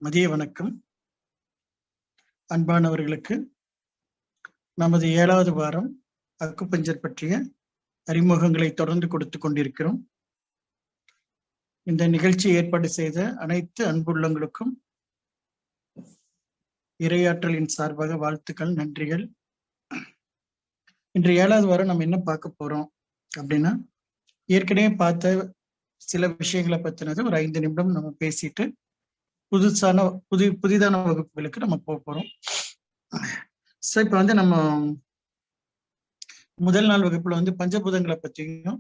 மதிய வணக்கம். அன்பானவர்களுக்கு நமது 7வது வாரம் அக்குபஞ்சர் பற்றிய அறிமுகங்களை தொடர்ந்து கொடுத்து கொண்டிருக்கிறோம். இந்த நிகழ்ச்சி ஏற்பாடு செய்த அனைத்து அன்புள்ளங்களுக்கும் இறையாற்றலின் சார்பாக வாழ்த்துக்கள், நன்றிகள். இன்று 7வது வாரம் நம்ம என்ன பார்க்க போறோம் அப்படின்னா, ஏற்கனவே பார்த்த சில விஷயங்களை பத்தினது ஒரு 5 நிமிடம் நம்ம பேசிட்டு புதிதான வகுப்புகளுக்கு நம்ம போக போறோம். ஸோ இப்ப நம்ம முதல் நாள் வகுப்புல பஞ்சபூதங்களை பற்றியும்,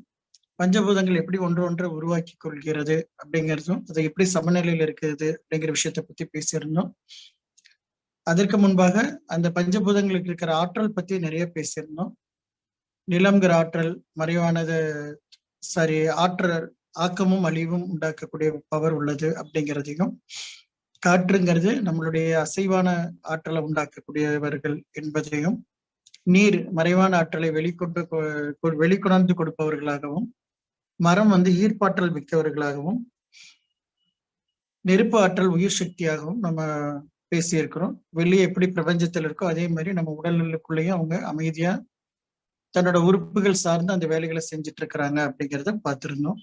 பஞ்சபூதங்கள் எப்படி ஒன்றை உருவாக்கி கொள்கிறது அப்படிங்கிறதும், அதை எப்படி சமநிலையில் இருக்குது அப்படிங்கிற விஷயத்த பத்தி பேசியிருந்தோம். அதற்கு முன்பாக அந்த பஞ்சபூதங்களுக்கு இருக்கிற ஆற்றல் பத்தி நிறைய பேசியிருந்தோம். நிலம்ங்கிற ஆற்றல் மறைவானது, ஆற்றல் ஆக்கமும் அழிவும் உண்டாக்கக்கூடிய பவர் உள்ளது அப்படிங்கிறதையும், காற்றுங்கிறது நம்மளுடைய அசைவான ஆற்றலை உண்டாக்கக்கூடியவர்கள் என்பதையும், நீர் மறைவான ஆற்றலை வெளிக்கொணர்ந்து கொடுப்பவர்களாகவும், மரம் ஈர்ப்பாற்றல் மிக்கவர்களாகவும், நெருப்பு ஆற்றல் உயிர் சக்தியாகவும் நம்ம பேசியிருக்கிறோம். வெளியே எப்படி பிரபஞ்சத்தில் இருக்கோ அதே மாதிரி நம்ம உடல்களுக்குள்ளேயும் அவங்க அமைதியா தன்னோட உறுப்புகள் சார்ந்து அந்த வேலைகளை செஞ்சுட்டு இருக்கிறாங்க அப்படிங்கிறத பார்த்திருந்தோம்.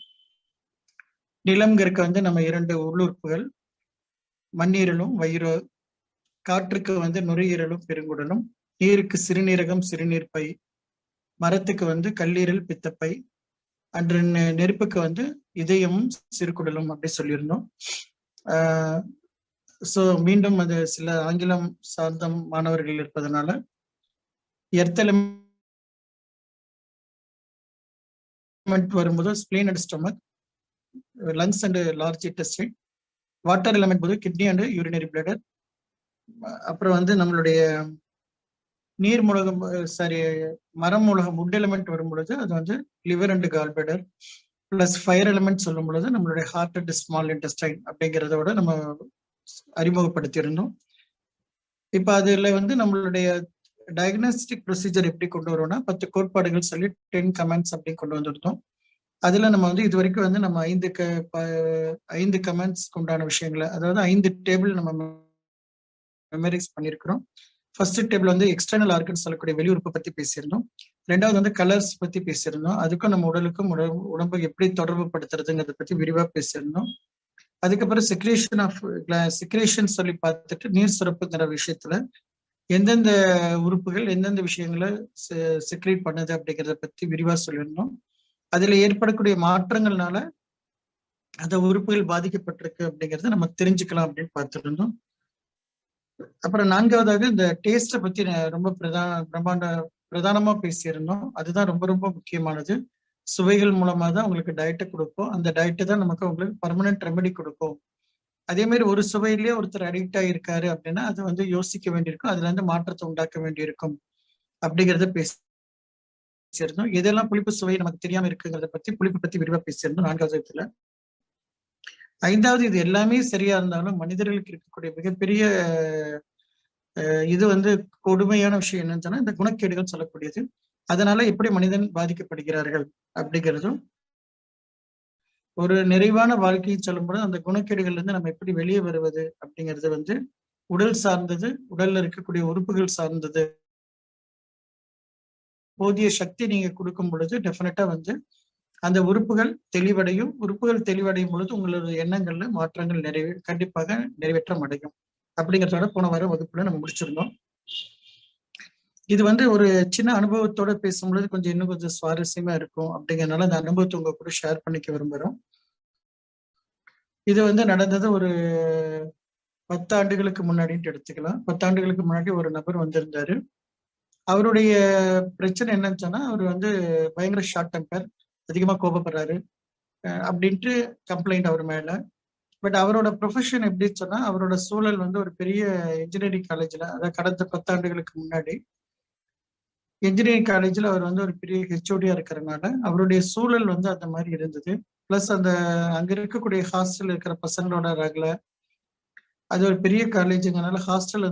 நிலம்ங்கிறதுக்கு நம்ம 2 உள்ளுறுப்புகள், மண்ணீரலும் வயிறு. காற்றுக்கு நுரையீரலும் பெருங்குடலும், நீருக்கு சிறுநீரகம் சிறுநீர்ப்பை, மரத்துக்கு கல்லீரல் பித்தப்பை, அன்று நெருப்புக்கு இதயமும் சிறுகுடலும் அப்படி சொல்லியிருந்தோம். ஸோ மீண்டும் அது சில ஆங்கிலம் சார்ந்த மாணவர்கள் இருப்பதனால எர்த் எலிமெண்ட் வரும்போது spleen and stomach, lungs and large intestine, water element போது கிட்னி அண்ட் யூரினரி பிளடர், அப்புறம் நம்மளுடைய நீர் மூலகம் மரம் மூலகம் வுட் எலிமெண்ட் வரும் பொழுது அது liver and call bladder, plus fire element சொல்லும் பொழுது நம்மளுடைய ஹார்ட் அண்ட் ஸ்மால் இன்டெஸ்டைன் அப்படிங்கிறதோட நம்ம அறிமுகப்படுத்தியிருந்தோம். இப்ப அதுல நம்மளுடைய டயக்னாஸ்டிக் ப்ரொசீஜர் எப்படி கொண்டு வருவோம்னா, 10 கோட்பாடுகள் சொல்லி 10 கமெண்ட்ஸ் அப்படி கொண்டு வந்துருந்தோம். அதுல நம்ம இது வரைக்கும் நம்ம 5 கமெண்ட்ஸ் உண்டான விஷயங்களை, அதாவது 5 டேபிள் நம்ம மெமரைஸ் பண்ணியிருக்கிறோம். ஃபர்ஸ்ட் டேபிள் எக்ஸ்டர்னல் ஆர்கன்ஸ் சொல்லக்கூடிய வெளியுறுப்பு பத்தி பேசியிருந்தோம். 2வது கலர்ஸ் பத்தி பேசியிருந்தோம். அதுக்கும் நம்ம உடலுக்கும் உடம்பு எப்படி தொடர்பு படுத்துறதுங்கிறத பத்தி விரிவா பேசியிருந்தோம். அதுக்கப்புறம் செக்ரேஷன் சொல்லி பார்த்துட்டு, நீர் சுரப்புங்கிற விஷயத்துல எந்தெந்த உறுப்புகள் எந்தெந்த விஷயங்களை செக்ரேட் பண்ணுது அப்படிங்கிறத பத்தி விரிவா சொல்லியிருந்தோம். அதுல ஏற்படக்கூடிய மாற்றங்கள்னால அந்த உறுப்புகள் பாதிக்கப்பட்டிருக்கு அப்படிங்கறத நம்ம தெரிஞ்சுக்கலாம் அப்படின்னு பார்த்துருந்தோம். அப்புறம் 4வதாக இந்த டேஸ்ட பத்தி ரொம்ப பிரதானமா பேசியிருந்தோம். அதுதான் ரொம்ப ரொம்ப முக்கியமானது. சுவைகள் மூலமா தான் உங்களுக்கு டயட்டை கொடுப்போம். அந்த டயட்டு தான் உங்களுக்கு பர்மனன்ட் ரெமெடி கொடுக்கும். அதே மாதிரி ஒரு சுவையிலேயே ஒருத்தர் அடிக்ட் ஆகியிருக்காரு அப்படின்னா அது யோசிக்க வேண்டியிருக்கும், அதுல மாற்றத்தை உண்டாக்க வேண்டியிருக்கும் அப்படிங்கிறத பேசியிருந்தோம். எதெல்லாம் புளிப்பு சுவை நமக்கு தெரியாம இருக்குங்கிறத பத்தி, புளிப்பு பத்தி விரிவா பேசியிருந்தோம் 4வது இடத்துல. 5வது, இது எல்லாமே சரியா இருந்தாலும் மனிதர்களுக்கு இருக்கக்கூடிய மிகப்பெரிய இது கொடுமையான விஷயம் என்னன்னு சொன்னா, இந்த குணக்கேடுகள் சொல்லக்கூடியது. அதனால எப்படி மனிதன் பாதிக்கப்படுகிறார்கள் அப்படிங்கிறதும், ஒரு நிறைவான வாழ்க்கையை சொல்லும்போது அந்த குணக்கேடுகள்ல இருந்து நம்ம எப்படி வெளியே வருவது அப்படிங்கிறது உடல் சார்ந்தது, உடல்ல இருக்கக்கூடிய உறுப்புகள் சார்ந்தது. போதிய சக்தி நீங்க கொடுக்கும் பொழுது டெஃபினட்டா அந்த உறுப்புகள் தெளிவடையும். உறுப்புகள் தெளிவடையும் பொழுது உங்களோட எண்ணங்கள்ல மாற்றங்கள் கண்டிப்பாக நிறைவேற்றம் அடையும் அப்படிங்கிறதோட போன வார வகுப்புல நம்ம முடிச்சிருந்தோம். இது ஒரு சின்ன அனுபவத்தோட பேசும்பொழுது இன்னும் கொஞ்சம் சுவாரஸ்யமா இருக்கும் அப்படிங்கிறதுனால அந்த அனுபவத்தை உங்க கூட ஷேர் பண்ணிக்க விரும்புறோம். இது நடந்தது ஒரு 10 ஆண்டுகளுக்கு முன்னாடிட்டு எடுத்துக்கலாம். 10 ஆண்டுகளுக்கு முன்னாடி ஒரு நபர் வந்திருந்தாரு. அவருடைய பிரச்சனை என்னன்னு சொன்னா, அவர் பயங்கர ஷார்ட் டெம்பர், அதிகமா கோபப்படுறாரு அப்படின்ட்டு கம்ப்ளைண்ட் அவர் மேல. பட் அவரோட ப்ரொஃபஷன் எப்படி சொன்னா, அவரோட சூழல் ஒரு பெரிய இன்ஜினியரிங் காலேஜ்ல, அதாவது கடந்த 10 ஆண்டுகளுக்கு முன்னாடி இன்ஜினியரிங் காலேஜ்ல அவர் ஒரு பெரிய ஹெச்ஓடியா இருக்கிறதுனால அவருடைய சூழல் அந்த மாதிரி இருந்தது. பிளஸ் அங்க இருக்கக்கூடிய ஹாஸ்டல் இருக்கிற பசங்களோட ரகல, அது ஒரு பெரிய காலேஜுங்கனால ஹாஸ்டல்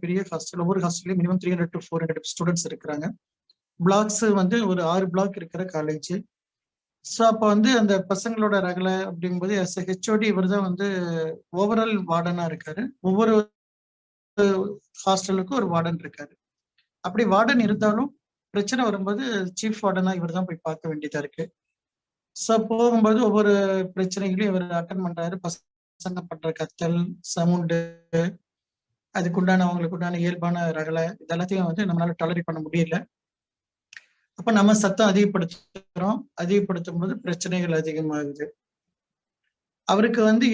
பெரிய ஹாஸ்டல். ஒவ்வொரு ஹாஸ்டல்லையும் மினிமம் 300 to 400 ஸ்டூடெண்ட்ஸ் இருக்கிறாங்க. பிளாக்ஸ் ஒரு 6 பிளாக் இருக்கிற காலேஜ். ஸோ அப்போ வந்து அந்த பசங்களோட ரகலை அப்படிங்கும்போது ஹெச்ஓடி இவர் தான் வந்து ஓவரால் வார்டனா இருக்காரு. ஒவ்வொரு ஹாஸ்டலுக்கும் ஒரு வார்டன் இருக்காரு. அப்படி வார்டன் இருந்தாலும் பிரச்சனை வரும்போது சீஃப் வார்டனா இவர் தான் போய் பார்க்க வேண்டியதா இருக்கு. ஸோ போகும்போது ஒவ்வொரு பிரச்சனைகளையும் இவர் அட்டன் பண்றாரு. பசங்க பண்ற கத்தல், சவுண்டு, அதுக்குண்டான அவங்களுக்கு உண்டான இயல்பான ரகலை இதெல்லாத்தையும் வந்து நம்மளால டாலரேட் பண்ண முடியல. அப்ப நம்ம சத்தம் அதிகப்படுத்துறோம். அதிகப்படுத்தும் போது பிரச்சனைகள் அதிகமாகுது. அவருக்கு வந்து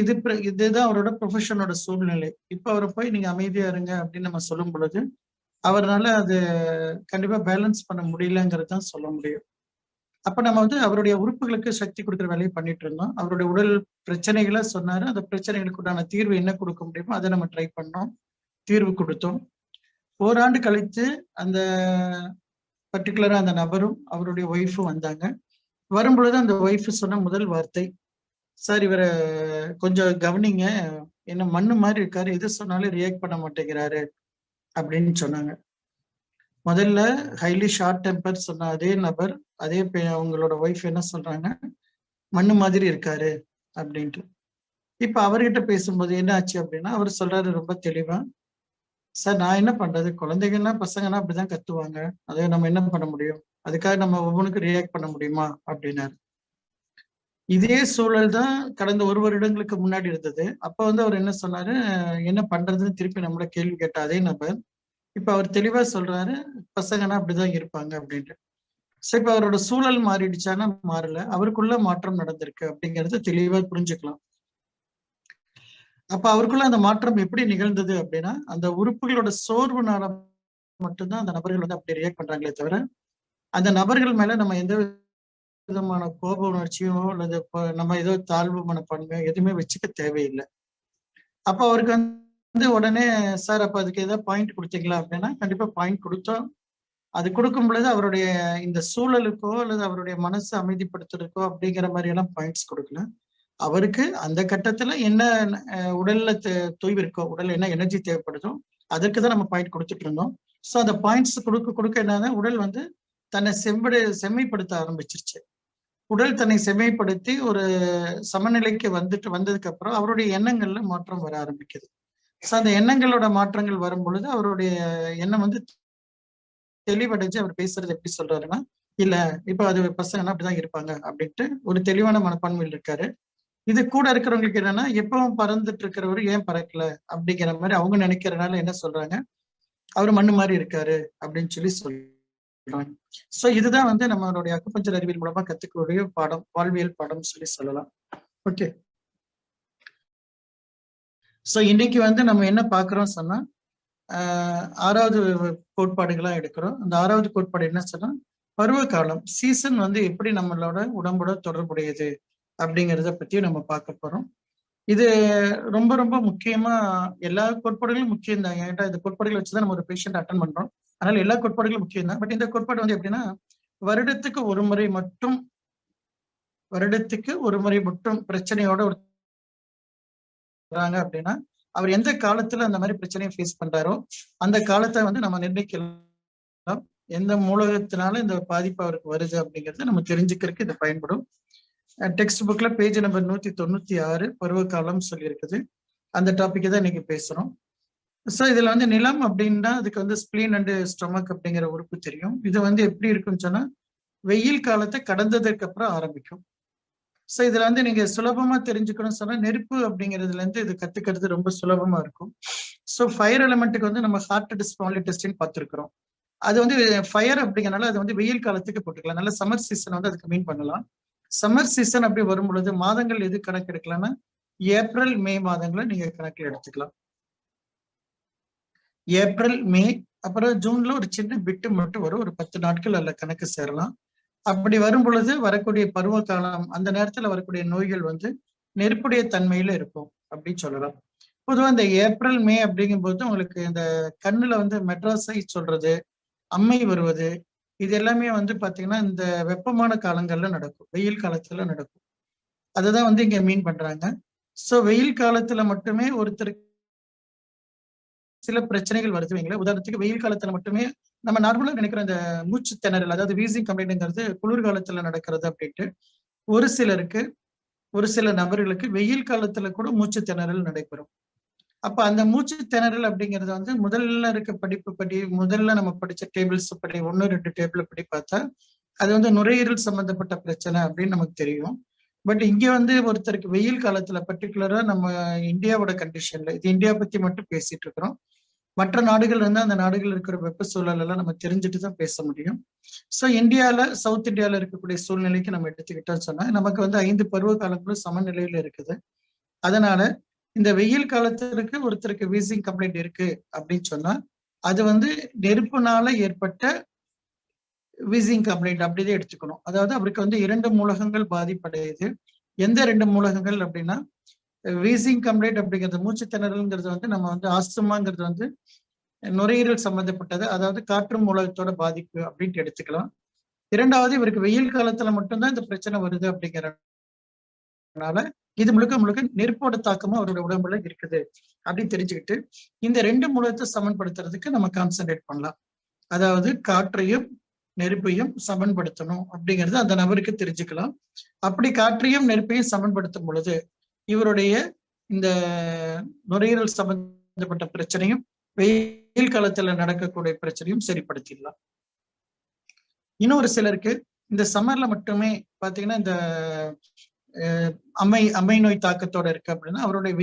இதுதான் அவரோட ப்ரொஃபஷனோட சூழ்நிலை. இப்ப அவரை போய் நீங்க அமைதியா இருங்க அப்படின்னு நம்ம சொல்லும் பொழுது அவரால அது கண்டிப்பா பேலன்ஸ் பண்ண முடியலங்கிறது தான் சொல்ல முடியும். அப்ப நம்ம வந்து அவருடைய உறுப்புகளுக்கு சக்தி கொடுக்குற வேலையை பண்ணிட்டு இருந்தோம். அவருடைய உடல் பிரச்சனைகளை சொன்னாரு. அந்த பிரச்சனைகளுக்கு உண்டான தீர்வு என்ன கொடுக்க முடியுமோ அதை நம்ம ட்ரை பண்ணோம். தீர்வு கொடுத்தோம். ஓராண்டு கழித்து அந்த பர்டிகுலரா அந்த நபரும் அவருடைய ஒய்ஃபும் வந்தாங்க. வரும்பொழுது அந்த ஒய்ஃப் சொன்ன முதல் வார்த்தை, சார் இவரை கொஞ்சம் கவனிங்க, என்ன மண்ணு மாதிரி இருக்காரு, எது சொன்னாலும் ரியாக்ட் பண்ண மாட்டேங்கிறாரு அப்படின்னு சொன்னாங்க. முதல்ல ஹைலி ஷார்ட் டெம்பர் சொன்ன அதே நபர் அதே அவங்களோட ஒய்ஃப் என்ன சொல்றாங்க, மண்ணு மாதிரி இருக்காரு அப்படின்ட்டு. இப்ப அவர்கிட்ட பேசும்போது என்ன ஆச்சு அப்படின்னா அவர் சொல்றாரு ரொம்ப தெளிவா, சார் நான் என்ன பண்றது, குழந்தைங்கன்னா பசங்கன்னா அப்படிதான் கத்துவாங்க, அதை நம்ம என்ன பண்ண முடியும், அதுக்காக நம்ம ஒவ்வொன்றுக்கும் ரியாக்ட் பண்ண முடியுமா அப்படின்னாரு. இதே சூழல் தான் கடந்த 1 வருடங்களுக்கு முன்னாடி இருந்தது. அப்ப வந்து அவர் என்ன சொன்னாரு, என்ன பண்றதுன்னு திருப்பி நம்மள கேள்வி கேட்ட அதே நபர் இப்ப அவர் தெளிவா சொல்றாரு, பசங்கன்னா அப்படிதான் இருப்பாங்க அப்படின்ட்டு. சரி, இப்ப அவரோட சூழல் மாறிடுச்சானா மாறல, அவருக்குள்ள மாற்றம் நடந்திருக்கு அப்படிங்கறது தெளிவா புரிஞ்சுக்கலாம். அப்ப அவருக்குள்ள அந்த மாற்றம் எப்படி நிகழ்ந்தது அப்படின்னா, அந்த உறுப்புகளோட சோர்வுனால மட்டும்தான் அந்த நபர்கள் வந்து அப்படி ரியாக்ட் பண்றாங்களே தவிர, அந்த நபர்கள் மேல நம்ம எந்த விதமான கோப உணர்ச்சியோ அல்லது நம்ம ஏதோ தாழ்வு மனப்பான்மையோ எதுவுமே வச்சுக்க தேவையில்லை. அப்ப அவருக்கு வந்து உடனே சார் அப்ப அதுக்கு ஏதாவது பாயிண்ட் கொடுத்தீங்களா அப்படின்னா, கண்டிப்பா பாயிண்ட் கொடுத்தோம். அது கொடுக்கும் பொழுது அவருடைய இந்த சூழலுக்கோ அல்லது அவருடைய மனசை அமைதிப்படுத்துறதுக்கோ அப்படிங்கிற மாதிரி எல்லாம் பாயிண்ட்ஸ் கொடுக்கல. அவருக்கு அந்த கட்டத்துல என்ன உடல்ல தொய்வு இருக்கோ, உடல்ல என்ன எனர்ஜி தேவைப்படுதோ அதற்கு தான் நம்ம பாயிண்ட் கொடுத்துட்டு இருந்தோம். ஸோ அந்த பாயிண்ட்ஸ் கொடுக்க கொடுக்க என்னன்னா உடல் வந்து தன்னை செம்மைப்படுத்த ஆரம்பிச்சிருச்சு. உடல் தன்னை செம்மைப்படுத்தி ஒரு சமநிலைக்கு வந்ததுக்கு அப்புறம் அவருடைய எண்ணங்கள்ல மாற்றம் வர ஆரம்பிக்குது. ஸோ அந்த எண்ணங்களோட மாற்றங்கள் வரும் பொழுது அவருடைய எண்ணம் வந்து தெளிவடைஞ்சு அவர் பேசுறது எப்படி சொல்றாருன்னா, இல்ல இப்ப அது பசங்கன்னா அப்படிதான் இருப்பாங்க அப்படின்ட்டு ஒரு தெளிவான மனப்பான்மையில் இருக்காரு. இது கூட இருக்கிறவங்களுக்கு என்னன்னா, எப்பவும் பறந்துட்டு இருக்கிறவரு ஏன் பறக்கல அப்படிங்கிற மாதிரி அவங்க நினைக்கிறதுனால என்ன சொல்றாங்க, அவரு மண்ணு மாதிரி இருக்காரு அப்படின்னு சொல்லி சொல்றாங்க. சோ இதுதான் வந்து நம்மளுடைய அக்குபஞ்சர் அறிவியல் மூலமா கத்துக்கக்கூடிய பாடம், வாழ்வியல் பாடம் சொல்லி சொல்லலாம். ஓகே. சோ இன்னைக்கு வந்து நம்ம என்ன பாக்குறோம் சொன்னா, 6வது கோட்பாடுகளா எடுக்கிறோம். அந்த 6வது கோட்பாடு என்ன சொன்னா, பருவ காலம் சீசன் வந்து எப்படி நம்மளோட உடம்போட தொடர்புடையது அப்படிங்கிறத பத்தி நம்ம பார்க்க போறோம். இது ரொம்ப ரொம்ப முக்கியமா எல்லா கோட்பாடுகளும் முக்கியம் தான். ஏன்டா இந்த கோட்பாடுகளை வச்சுதான் நம்ம ஒரு பேஷண்ட் அட்டன் பண்றோம். அதனால எல்லா கோட்பாடுகளும் முக்கியம் தான். பட் இந்த கோட்பாடு வந்து எப்படின்னா, வருடத்துக்கு ஒரு முறை மட்டும் பிரச்சனையோட வராங்க அப்படின்னா, அவர் எந்த காலத்துல அந்த மாதிரி பிரச்சனையை ஃபேஸ் பண்றாரோ அந்த காலத்தை வந்து நம்ம நிர்ணயிக்கலாம். எந்த மூலகத்தினால இந்த பாதிப்பு அவருக்கு வருது அப்படிங்கறத நம்ம தெரிஞ்சுக்கிறதுக்கு இது பயன்படும். டெக்ஸ்ட் புக்ல பேஜ் நம்பர் 196 பருவகாலம் சொல்லி இருக்குது. அந்த டாபிக் தான் இன்னைக்கு பேசுறோம். சோ இதுல வந்து நிலம் அப்படின்னா அதுக்கு வந்து ஸ்பிளீன் அண்ட் ஸ்டொமக் அப்படிங்கிற உறுப்பு தெரியும். இது வந்து எப்படி இருக்குன்னு சொன்னா, வெயில் காலத்தை கடந்ததற்கு அப்புறம் ஆரம்பிக்கும். சோ இதுல வந்து நீங்க சுலபமா தெரிஞ்சுக்கணும்னு சொன்னா, நெருப்பு அப்படிங்கிறதுல இருந்து இது கத்துக்கிறது ரொம்ப சுலபமா இருக்கும். சோ ஃபயர் எலிமெண்ட்டுக்கு வந்து நம்ம ஹார்ட் ஸ்மால் டெஸ்டின்னு பார்த்திருக்கிறோம். அது வந்து ஃபயர் அப்படிங்கறனால அது வந்து வெயில் காலத்துக்கு போட்டுக்கலாம். நல்ல சம்மர் சீசன் வந்து அதுக்கு மீன் பண்ணலாம். சம்மர் சீசன் அப்படி வரும் பொழுது மாதங்கள் எது கணக்கு எடுக்கலாம்னா, ஏப்ரல் மே மாதங்களை நீங்க கணக்கில் எடுத்துக்கலாம். ஏப்ரல் மே அப்புறம் ஜூன்ல ஒரு சின்ன பிட்டு மட்டும் வரும். ஒரு 10 நாட்கள் அல்ல கணக்கு சேரலாம். அப்படி வரும் பொழுது வரக்கூடிய பருவ காலம் அந்த நேரத்துல வரக்கூடிய நோய்கள் வந்து நெருப்புடைய தன்மையில இருக்கும் அப்படின்னு சொல்லலாம். பொதுவாக இந்த ஏப்ரல் மே அப்படிங்கும்போது உங்களுக்கு இந்த கண்ணுல வந்து மெட்ராசைட் சொல்றது, அம்மை வருவது, இது எல்லாமே வந்து பாத்தீங்கன்னா இந்த வெப்பமான காலங்கள்ல நடக்கும், வெயில் காலத்துல நடக்கும். அதுதான் வந்து இங்க மீன் பண்றாங்க. சோ வெயில் காலத்துல மட்டுமே ஒருத்தருக்கு சில பிரச்சனைகள் வருது வைங்களேன். உதாரணத்துக்கு வெயில் காலத்துல மட்டுமே நம்ம நார்மலா நினைக்கிற இந்த மூச்சு திணறல், அதாவது வீசிங் கம்ப்ளைண்ட்ங்கிறது குளிர்காலத்துல நடக்கிறது அப்படின்ட்டு. ஒரு சிலருக்கு, ஒரு சில நபர்களுக்கு வெயில் காலத்துல கூட மூச்சு திணறல் நடைபெறும். அப்ப அந்த மூச்சு திணறல் அப்படிங்கிறது வந்து முதல்ல இருக்க படிப்பு படி, முதல்ல நம்ம படிச்ச டேபிள்ஸ் படி 1, 2 டேபிள் படி பார்த்தா அது வந்து நுரையீரல் சம்பந்தப்பட்ட பிரச்சனை அப்படின்னு நமக்கு தெரியும். பட் இங்க வந்து ஒருத்தருக்கு வெயில் காலத்துல பர்டிகுலரா நம்ம இந்தியாவோட கண்டிஷன்ல, இது இந்தியா பத்தி மட்டும் பேசிட்டு இருக்கிறோம். மற்ற நாடுகள் வந்து அந்த நாடுகள் இருக்கிற வெப்ப சூழல் எல்லாம் நம்ம தெரிஞ்சுட்டு தான் பேச முடியும். ஸோ இந்தியால, சவுத் இந்தியால இருக்கக்கூடிய சூழ்நிலைக்கு நம்ம எடுத்துக்கிட்டோம்னு சொன்னா நமக்கு வந்து 5 பருவ காலங்களும் சமநிலையில இருக்குது. அதனால இந்த வெயில் காலத்திற்கு ஒருத்தருக்கு வீசிங் கம்ப்ளைண்ட் இருக்கு அப்படின்னு சொன்னா அது வந்து நெருப்புனால ஏற்பட்ட வீசிங் கம்ப்ளைண்ட் அப்படிதான் எடுத்துக்கணும். அதாவது அவருக்கு வந்து 2 மூலகங்கள் பாதிப்படையுது. எந்த 2 மூலகங்கள் அப்படின்னா, வீசிங் கம்ப்ளைண்ட் அப்படிங்கிறது மூச்சு திணறல்ங்கிறது வந்து நம்ம வந்து ஆஸ்துமாங்கிறது வந்து நுரையீரல் சம்பந்தப்பட்டது, அதாவது காற்று மூலகத்தோட பாதிப்பு அப்படின்ட்டு எடுத்துக்கலாம். 2வது இவருக்கு வெயில் காலத்துல மட்டும்தான் இந்த பிரச்சனை வருது அப்படிங்கிறதுனால இது முழுக்க முழுக்க நெருப்போட தாக்கமும் அவரோட உடம்புல இருக்குது அப்படின்னு தெரிஞ்சுக்கிட்டு இந்த 2 மூலத்தை சமன்படுத்துறதுக்கு நம்ம கான்சென்ட்ரேட் பண்ணலாம். அதாவது காற்றையும் நெருப்பையும் சமன்படுத்தணும் அப்படிங்கிறது அந்த நபருக்கு தெரிஞ்சுக்கலாம். அப்படி காற்றையும் நெருப்பையும் சமன்படுத்தும் பொழுது இவருடைய இந்த நுரையீரல் சம்பந்தப்பட்ட பிரச்சனையும் வெயில் காலத்துல நடக்கக்கூடிய பிரச்சனையும் சரிப்படுத்திடலாம். இன்னொரு சிலருக்கு இந்த சம்மர்ல மட்டுமே பாத்தீங்கன்னா இந்த அம்மை நோய் தாக்கத்தோட இருக்கு அப்படின்னா அவருடைய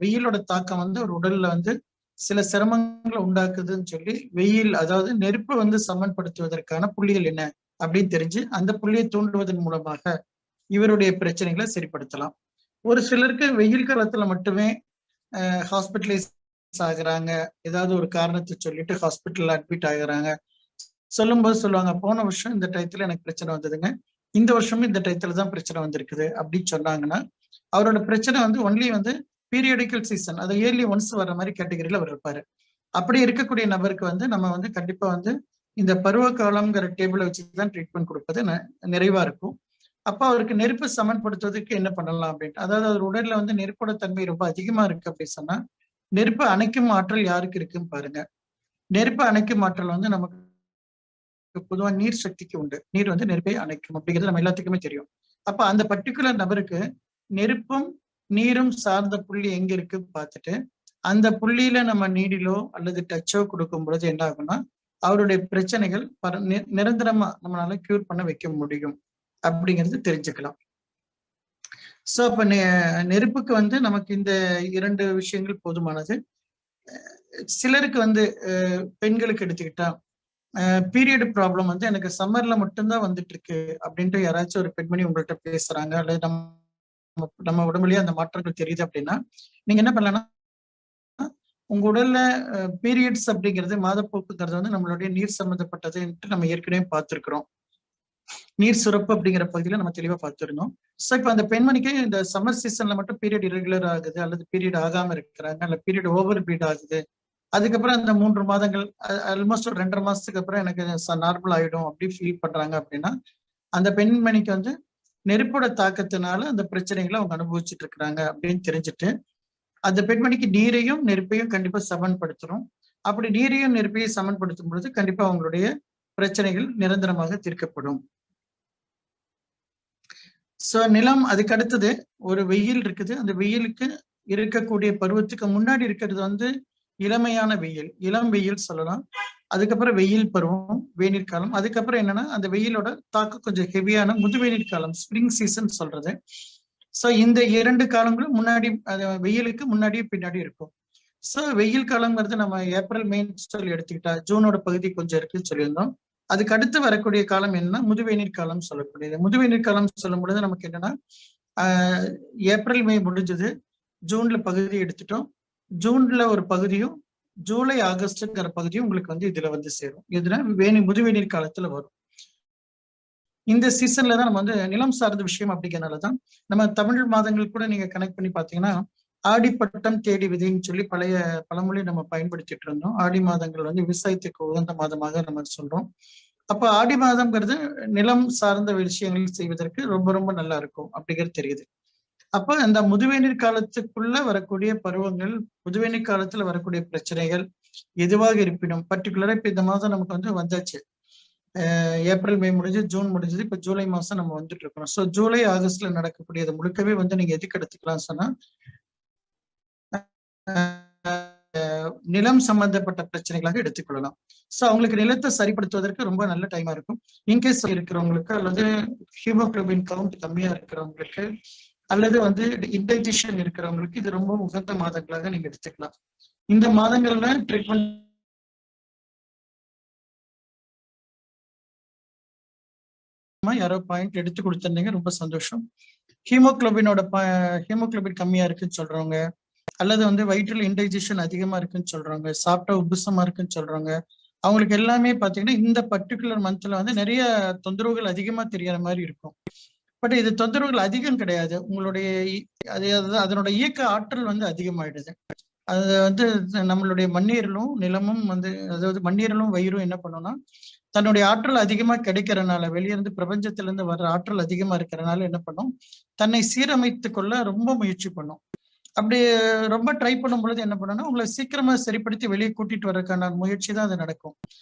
வெயிலோட தாக்கம் வந்து ஒரு உடல்ல வந்து சில சிரமங்களை உண்டாக்குதுன்னு சொல்லி வெயில், அதாவது நெருப்பை வந்து சமன்படுத்துவதற்கான புள்ளிகள் என்ன அப்படின்னு தெரிஞ்சு அந்த புள்ளியை தூண்டுவதன் மூலமாக இவருடைய பிரச்சனைகளை சரிப்படுத்தலாம். ஒரு சிலருக்கு வெயில் காலத்துல மட்டுமே ஹாஸ்பிட்டலைஸ் ஆகுறாங்க, ஏதாவது ஒரு காரணத்தை சொல்லிட்டு ஹாஸ்பிட்டல்ல அட்மிட் ஆகுறாங்க. சொல்லும்போது சொல்லுவாங்க, போன வருஷம் இந்த டயத்துல எனக்கு பிரச்சனை வந்ததுங்க, இந்த வருஷமும் இந்த டயத்துல தான் பிரச்சனை வந்திருக்குது அப்படின்னு சொன்னாங்கன்னா அவரோட பிரச்சனை வந்து ஒன்லி வந்து பீரியடிக்கல் சீசன், அது இயர்லி ஒன்ஸ் வர்ற மாதிரி கேட்டகரியில அவர் இருப்பாரு. அப்படி இருக்கக்கூடிய நபருக்கு வந்து நம்ம வந்து கண்டிப்பா வந்து இந்த பருவ காலம்ங்கிற டேபிளை வச்சுதான் ட்ரீட்மெண்ட் கொடுப்பது நிறைவா இருக்கும். அப்ப அவருக்கு நெருப்பு சமன்படுத்துவதற்கு என்ன பண்ணலாம் அப்படின்ட்டு, அதாவது அவர் உடல்ல வந்து நெருப்போட தன்மை ரொம்ப அதிகமா இருக்கு அப்படின்னு சொன்னா நெருப்பு அணைக்கும் ஆற்றல் யாருக்கு இருக்குன்னு பாருங்க. நெருப்பு அணைக்கும் ஆற்றல் வந்து நமக்கு பொதுவா நீர் சக்திக்கு உண்டு. நீர் வந்து நெருப்பை அணைக்கும் அப்படிங்கிறது நம்ம எல்லாத்துக்குமே தெரியும். அப்ப அந்த பர்டிகுலர் நபருக்கு நெருப்பும் நீரும் சார்ந்த புள்ளி எங்க இருக்கு பார்த்துட்டு அந்த புள்ளியில நம்ம நீடிலோ அல்லது டச்சோ கொடுக்கும் பொழுது என்ன ஆகும்னா அவருடைய பிரச்சனைகள் நிரந்தரமா நம்மளால கியூர் பண்ண வைக்க முடியும் அப்படிங்கிறது தெரிஞ்சுக்கலாம். சோ அப்ப நெருப்புக்கு வந்து நமக்கு இந்த 2 விஷயங்கள் போதுமானது. சிலருக்கு வந்து பெண்களுக்கு எடுத்துக்கிட்டா பீரியட் ப்ராப்ளம் வந்து எனக்கு சம்மர்ல மட்டும்தான் வந்துட்டு இருக்கு அப்படின்ட்டு யாராச்சும் ஒரு பெண்மணி உங்கள்கிட்ட பேசுறாங்க, அல்லது நம்ம உடம்புலயே அந்த மாற்றங்கள் தெரியுது அப்படின்னா நீங்க என்ன பண்ணலாம்னா, உங்க உடல்ல பீரியட்ஸ் அப்படிங்கிறது, மாதப்போக்குங்கிறது வந்து நம்மளுடைய நீர் சம்பந்தப்பட்டது நம்ம ஏற்கனவே பார்த்திருக்கிறோம். நீர் சுரப்பு அப்படிங்கிற பகுதியில நம்ம தெளிவா பார்த்திருந்தோம். சோ இப்ப அந்த பெண்மணிக்கு இந்த சம்மர் சீசன்ல மட்டும் பீரியட் இரெகுலர் ஆகுது, அல்லது பீரியட் ஆகாம இருக்கிறாங்க, அல்ல பீரியட் ஓவர் பீட் ஆகுது, அதுக்கப்புறம் அந்த 3 மாதங்கள் ஆல்மோஸ்ட் ஒரு 2.5 மாசத்துக்கு அப்புறம் எனக்கு நார்மல் ஆயிடும் அப்படி ஃபீல் பண்றாங்க அப்படின்னா அந்த பெண்மணிக்கு வந்து நெருப்போட தாக்கத்தினால அந்த பிரச்சனைகளை அவங்க அனுபவிச்சுட்டு இருக்கிறாங்க அப்படின்னு தெரிஞ்சுட்டு அந்த பெண்மணிக்கு நீரையும் நெருப்பையும் கண்டிப்பா சமன்படுத்தணும். அப்படி நீரையும் நெருப்பையும் சமன்படுத்தும் பொழுது கண்டிப்பா அவங்களுடைய பிரச்சனைகள் நிரந்தரமாக தீர்க்கப்படும். சோ நிலம், அதுக்கு அடுத்தது ஒரு வெயில் இருக்குது. அந்த வெயிலுக்கு இருக்கக்கூடிய பருவத்துக்கு முன்னாடி இருக்கிறது வந்து இளமையான வெயில், இளம் வெயில் சொல்லலாம். அதுக்கப்புறம் வெயில் பருவம், வெயில் காலம். அதுக்கப்புறம் என்னன்னா அந்த வெயிலோட தாக்கம் கொஞ்சம் ஹெவியான முதுவெயில் காலம், ஸ்ப்ரிங் சீசன் சொல்றது. சோ இந்த 2 காலங்களும் முன்னாடி வெயிலுக்கு முன்னாடியும் பின்னாடி இருக்கும். சோ வெயில் காலங்கிறது நம்ம ஏப்ரல் மே சொல்லி எடுத்துக்கிட்டா ஜூனோட பகுதி கொஞ்சம் இருக்குன்னு சொல்லியிருந்தோம். அதுக்கு அடுத்து வரக்கூடிய காலம் என்னன்னா முதுவேநீர் காலம் சொல்லக்கூடியது. முதுவேநீர் காலம் சொல்லும் பொழுது நமக்கு என்னன்னா ஏப்ரல் மே முடிஞ்சது, ஜூன்ல பகுதி எடுத்துட்டோம். ஜூன்ல ஒரு பகுதியும் ஜூலை ஆகஸ்ட்ங்கிற பகுதியும் உங்களுக்கு வந்து இதுல வந்து சேரும். இதுல முதுவேநீர் காலத்துல வரும். இந்த சீசன்ல தான் நம்ம வந்து நிலம் சார்ந்த விஷயம் அப்படிங்கிறதுனாலதான் நம்ம தமிழ் மாதங்கள் கூட நீங்க கனெக்ட் பண்ணி பாத்தீங்கன்னா ஆடிப்பட்டம் தேடி விதைன்னு சொல்லி பழைய பழமொழி நம்ம பயன்படுத்திட்டு இருந்தோம். ஆடி மாதங்கள் வந்து விவசாயத்துக்கு உகந்த மாதமாக நம்ம சொல்றோம். அப்ப ஆடி மாதம்ங்கிறது நிலம் சார்ந்த விஷயங்கள் செய்வதற்கு ரொம்ப ரொம்ப நல்லா இருக்கும் அப்படிங்கிறது தெரியுது. அப்ப அந்த முதுவேநீர் காலத்துக்குள்ள வரக்கூடிய பருவங்கள், முதுவேநீர் காலத்துல வரக்கூடிய பிரச்சனைகள் எதுவாக இருப்பினும், பர்டிகுலரா இப்ப இந்த மாதம் நமக்கு வந்து வந்தாச்சு, ஏப்ரல் மே முடிஞ்சு ஜூன் முடிஞ்சது, இப்ப ஜூலை மாசம் நம்ம வந்துட்டு இருக்கோம். ஸோ ஜூலை ஆகஸ்ட்ல நடக்கக்கூடியது முழுக்கவே வந்து நீங்க எதுக்கு எடுத்துக்கலாம் சொன்னா நிலம் சம்பந்தப்பட்ட பிரச்சனைகளாக எடுத்துக்கொள்ளலாம். ஸோ அவங்களுக்கு நிலத்தை சரிப்படுத்துவதற்கு ரொம்ப நல்ல டைமா இருக்கும். இன்கேஸ் இருக்கிறவங்களுக்கு அல்லது ஹீமோகுளோபின் கவுண்ட் கம்மியா இருக்கிறவங்களுக்கு அல்லது வந்து இன்டைஜஷன் இருக்கிறவங்களுக்கு இது ரொம்ப உகந்த மாதங்களாக நீங்க எடுத்துக்கலாம். இந்த மாதங்கள்ல ட்ரீட்மெண்ட் யாரோ பாயிண்ட் எடுத்து கொடுத்திருந்தீங்க, ரொம்ப சந்தோஷம். ஹீமோகுளோபின் கம்மியா இருக்குன்னு சொல்றவங்க, அல்லது வந்து வயிற்றில் இன்டைஜஷன் அதிகமா இருக்குன்னு சொல்றாங்க, சாப்பிட்டா உப்புசமா இருக்குன்னு சொல்றாங்க, அவங்களுக்கு எல்லாமே பாத்தீங்கன்னா இந்த பர்டிகுலர் மந்த்ல வந்து நிறைய தொந்தரவுகள் அதிகமா தெரியற மாதிரி இருக்கும். பட் இது தொந்தரவுகள் அதிகம் கிடையாது. உங்களுடைய அதனோட இயக்க ஆற்றல் வந்து அதிகமாயிடுது. அது வந்து நம்மளுடைய மண்ணீரலும் நிலமும் வந்து, அதாவது மண்ணீரலும் வயிறும் என்ன பண்ணும்னா தன்னுடைய ஆற்றல் அதிகமா கிடைக்கிறனால, வெளியிருந்து பிரபஞ்சத்தில இருந்து வர்ற ஆற்றல் அதிகமா இருக்கிறனால என்ன பண்ணும், தன்னை சீரமைத்து கொள்ள ரொம்ப முயற்சி பண்ணும். அப்படி ரொம்ப ட்ரை பண்ணும் பொழுது என்ன பண்ணணும்னா உங்களை சீக்கிரமா சரிப்படுத்தி வெளியே கூட்டிட்டு வர்றதுக்கான முயற்சி தான் அது நடக்கும்.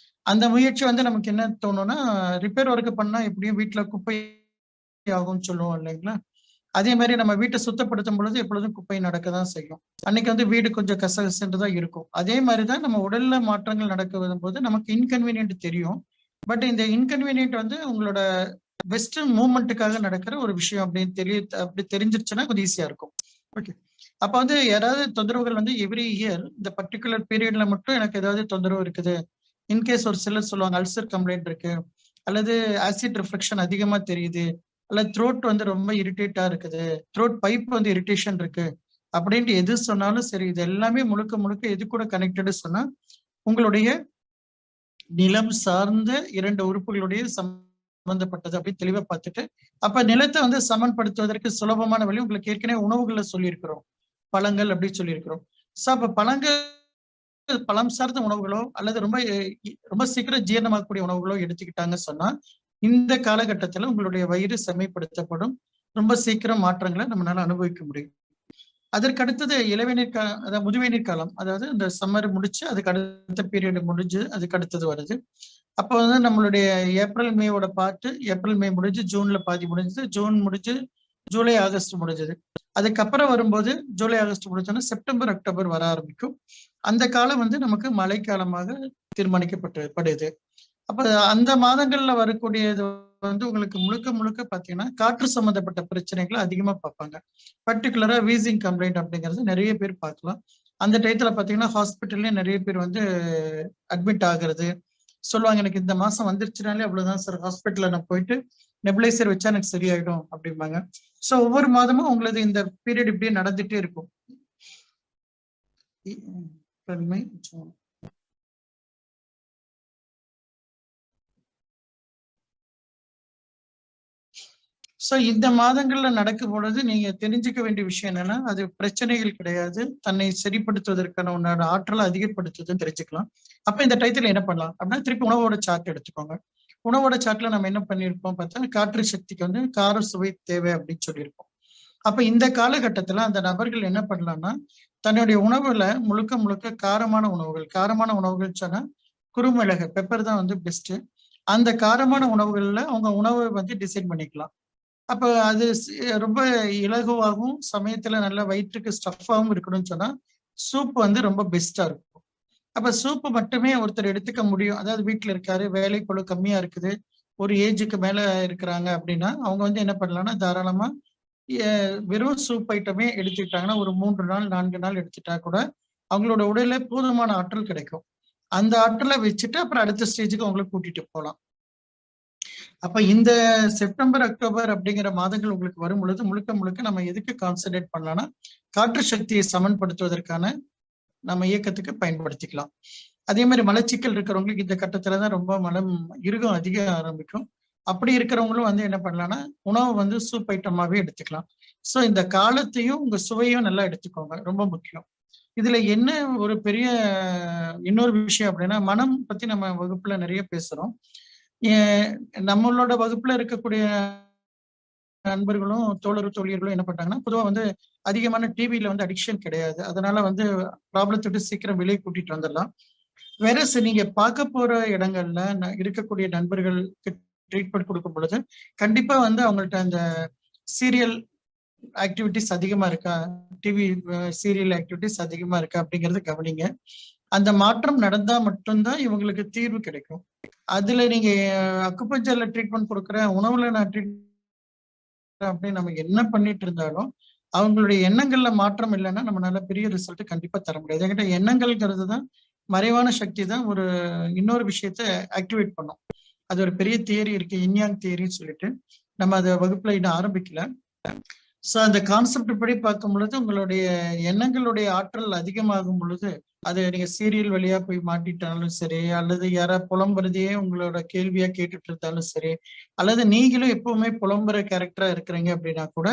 அந்த முயற்சி வந்து நமக்கு என்ன தோணும்னா, ரிப்பேர் ஒர்க் பண்ணா எப்படியும் வீட்டுல குப்பை ஆகும்னு சொல்லுவோம் இல்லைங்களா? அதே மாதிரி நம்ம வீட்டை சுத்தப்படுத்தும் பொழுது எப்பொழுதும் குப்பை நடக்கதான் செய்யும். அன்னைக்கு வந்து வீடு கொஞ்சம் கசகசன்றுதான் இருக்கும். அதே மாதிரிதான் நம்ம உடல்ல மாற்றங்கள் நடக்க போது நமக்கு இன்கன்வீனியன்ட் தெரியும். பட் இந்த இன்கன்வீனியன்ட் வந்து உங்களோட பெஸ்ட் மூவ்மெண்ட்டுக்காக நடக்கிற ஒரு விஷயம் அப்படின்னு அப்படி தெரிஞ்சிருச்சுன்னா கொஞ்சம் ஈஸியா இருக்கும். ஓகே, அப்ப வந்து யாராவது தொந்தரவுகள் வந்து எவ்ரி இயர் இந்த பர்டிகுலர் பீரியட்ல மட்டும் எனக்கு ஏதாவது தொந்தரவு இருக்குது, இன்கேஸ் ஒரு சிலர் சொல்லுவாங்க அல்சர் கம்ப்ளைண்ட் இருக்கு, அல்லது ஆசிட் ரிஃப்ளெக்ஷன் அதிகமா தெரியுது, அல்லது த்ரோட் வந்து ரொம்ப இரிட்டேட்டா இருக்குது, த்ரோட் பைப் வந்து இரிட்டேஷன் இருக்கு அப்படின்ட்டு எது சொன்னாலும் சரி, இது எல்லாமே முழுக்க முழுக்க எது கூட கனெக்டடு சொன்னா உங்களுடைய நிலம் சார்ந்த 2 உறுப்புகளுடைய சம்பந்தப்பட்டது அப்படின்னு தெளிவா பார்த்துட்டு, அப்ப நிலத்தை வந்து சமன்படுத்துவதற்கு சுலபமான வழி உங்களுக்கு ஏற்கனவே உணவுகளை சொல்லியிருக்கிறோம், பழங்கள் அப்படின்னு சொல்லியிருக்கிறோம். ஸோ அப்ப பழம் சார்ந்த உணவுகளோ அல்லது ரொம்ப ரொம்ப சீக்கிரம் ஜீரணமாகக்கூடிய உணவுகளோ எடுத்துக்கிட்டாங்க சொன்னா இந்த காலகட்டத்துல உங்களுடைய வயிறு செம்மைப்படுத்தப்படும். ரொம்ப சீக்கிரம் மாற்றங்களை நம்மளால அனுபவிக்க முடியும். அதற்கு அடுத்தது இளவேநீர் அதாவது முதுவேநீர் காலம், அதாவது இந்த சம்மர் முடிச்சு அதுக்கு அடுத்த பீரியட் முடிஞ்சு அதுக்கு அடுத்தது வருது. அப்போ வந்து நம்மளுடைய ஏப்ரல் மேவோட பார்ட்டு, ஏப்ரல் மே முடிஞ்சு ஜூன்ல பாதி முடிஞ்சது, ஜூன் முடிஞ்சு ஜூலை ஆகஸ்ட் முடிஞ்சது. அதுக்கப்புறம் வரும்போது ஜூலை ஆகஸ்ட் முடிச்சோன்னா செப்டம்பர் அக்டோபர் வர ஆரம்பிக்கும். அந்த காலம் வந்து நமக்கு மழைக்காலமாக தீர்மானிக்கப்படுது. அப்ப அந்த மாதங்கள்ல வரக்கூடியது வந்து உங்களுக்கு முழுக்க முழுக்க பாத்தீங்கன்னா காற்று சம்பந்தப்பட்ட பிரச்சனைகளை அதிகமா பார்ப்பாங்க. பர்டிகுலரா வீசிங் கம்ப்ளைண்ட் அப்படிங்கிறது நிறைய பேர் பார்க்கலாம். அந்த டயத்துல பாத்தீங்கன்னா ஹாஸ்பிட்டல்லே நிறைய பேர் வந்து அட்மிட் ஆகுறது சொல்லுவாங்க, எனக்கு இந்த மாசம் வந்துருச்சுனாலே அவ்வளவுதான் சார், ஹாஸ்பிட்டல்ல நான் போயிட்டு நெபுலைசர் வச்சா எனக்கு சரியாயிடும் அப்படிம்பாங்க. ஸோ ஒவ்வொரு மாதமும் உங்களது இந்த பீரியட் இப்படியே நடந்துட்டே இருக்கும். ஸோ இந்த மாதங்கள்ல நடக்கும் பொழுது நீங்க தெரிஞ்சுக்க வேண்டிய விஷயம் என்னன்னா, அது பிரச்சனைகள் கிடையாது, தன்னை சரிப்படுத்துவதற்கான உன்னோட ஆற்றலை அதிகப்படுத்துவதுன்னு தெரிஞ்சுக்கலாம். அப்ப இந்த டயத்துல என்ன பண்ணலாம் அப்படின்னா, திருப்பி உணவோட சார்ட் எடுத்துக்கோங்க. உணவோட சார்ட்ல நம்ம என்ன பண்ணியிருப்போம் பார்த்தா, காற்று சக்திக்கு வந்து கார சுவை தேவை அப்படின்னு சொல்லியிருப்போம். அப்ப இந்த காலகட்டத்துல அந்த நபர்கள் என்ன பண்ணலாம்னா, தன்னுடைய உணவுல முழுக்க முழுக்க காரமான உணவுகள் சொன்னா குறுமிளகு பெப்பர் தான் வந்து பெஸ்ட். அந்த காரமான உணவுகள்ல அவங்க உணவை வந்து டிசைட் பண்ணிக்கலாம். அப்ப அது ரொம்ப இலகுவாகவும் சமயத்துல நல்ல வயிற்றுக்கு ஸ்டஃபாகவும் இருக்கணும்னு சொன்னா சூப் வந்து ரொம்ப பெஸ்டா இருக்கும். அப்ப சூப்பு மட்டுமே ஒருத்தர் எடுத்துக்க முடியும். அதாவது வீட்டுல இருக்காரு, வேலைப்பளு கம்மியா இருக்குது, ஒரு ஏஜுக்கு மேல இருக்கிறாங்க அப்படின்னா அவங்க வந்து என்ன பண்ணலாம்னா தாராளமா வெறும் சூப் ஐட்டமே எடுத்துக்கிட்டாங்கன்னா ஒரு 3 நாள் 4 நாள் எடுத்துட்டா கூட அவங்களோட உடல்ல போதுமான ஆற்றல் கிடைக்கும். அந்த ஆற்றலை வச்சுட்டு அப்புறம் அடுத்த ஸ்டேஜுக்கு அவங்களை கூட்டிட்டு போகலாம். அப்ப இந்த செப்டம்பர் அக்டோபர் அப்படிங்கிற மாதங்கள் உங்களுக்கு வரும் பொழுது முழுக்க முழுக்க நம்ம எதுக்கு கான்சென்ட்ரேட் பண்ணலாம்னா காற்று சக்தியை சமன்படுத்துவதற்கான நம்ம இயக்கத்துக்கு பயன்படுத்திக்கலாம். அதே மாதிரி மலச்சிக்கல் இருக்கிறவங்களுக்கு இந்த கட்டத்துலதான் ரொம்ப மலம் இருகம் அதிக ஆரம்பிக்கும். அப்படி இருக்கிறவங்களும் வந்து என்ன பண்ணலாம்னா உணவு வந்து சூப் ஐட்டமாவே எடுத்துக்கலாம். ஸோ இந்த காலத்தையும் உங்க சுவையும் நல்லா எடுத்துக்கோங்க, ரொம்ப முக்கியம். இதுல என்ன ஒரு பெரிய இன்னொரு விஷயம் அப்படின்னா, மனம் பத்தி நம்ம வகுப்புல நிறைய பேசுறோம். நம்மளோட வகுப்புல இருக்கக்கூடிய நண்பர்களும் தோழர்களும் என்ன பண்றாங்கன்னா, பொதுவா வந்து அதிகமான டிவியில வந்து அடிக்ஷன் கிடையாது, அதனால வந்து ப்ராப்ளத்தை விட்டு சீக்கிரம் வெளியே கூட்டிட்டு வந்துடலாம். வேற நீங்க பார்க்க போற இடங்கள்ல இருக்கக்கூடிய நண்பர்களுக்கு ட்ரீட்மெண்ட் கொடுக்கும் பொழுது கண்டிப்பா வந்து அவங்கள்ட்ட அந்த சீரியல் ஆக்டிவிட்டிஸ் அதிகமா இருக்கா, டிவி சீரியல் ஆக்டிவிட்டிஸ் அதிகமா இருக்கா அப்படிங்கறது கவனிங்க. அந்த மாற்றம் நடந்தா மட்டும்தான் இவங்களுக்கு தீர்வு கிடைக்கும். அதுல நீங்க அக்குபஞ்சர்ல ட்ரீட்மெண்ட் கொடுக்குற, உணவுல நான் ட்ரீட்மெண்ட் அப்படின்னு நம்ம என்ன பண்ணிட்டு இருந்தாலும் அவங்களுடைய எண்ணங்கள்ல மாற்றம் இல்லைன்னா நம்மளால பெரிய ரிசல்ட் கண்டிப்பா தர முடியாது. என்கிட்ட எண்ணங்கள்ங்கிறது தான் மறைவான சக்தி தான் ஒரு இன்னொரு விஷயத்த ஆக்டிவேட் பண்ணும். அது ஒரு பெரிய தியரி இருக்கு, இன்யாங் தியரின்னு சொல்லிட்டு. நம்ம அதை வகுப்புல இன்னும் ஆரம்பிக்கல. சோ அந்த கான்செப்ட் படி பார்க்கும் பொழுது உங்களுடைய எண்ணங்களுடைய ஆற்றல் அதிகமாகும் பொழுது, அது நீங்க சீரியல் வழியா போய் மாட்டிட்டாலும் சரி, அல்லது யாரா புலம்புறதையே உங்களோட கேள்வியா கேட்டுட்டு இருந்தாலும் சரி, அல்லது நீங்களும் எப்பவுமே புலம்புற கேரக்டரா இருக்கிறீங்க அப்படின்னா கூட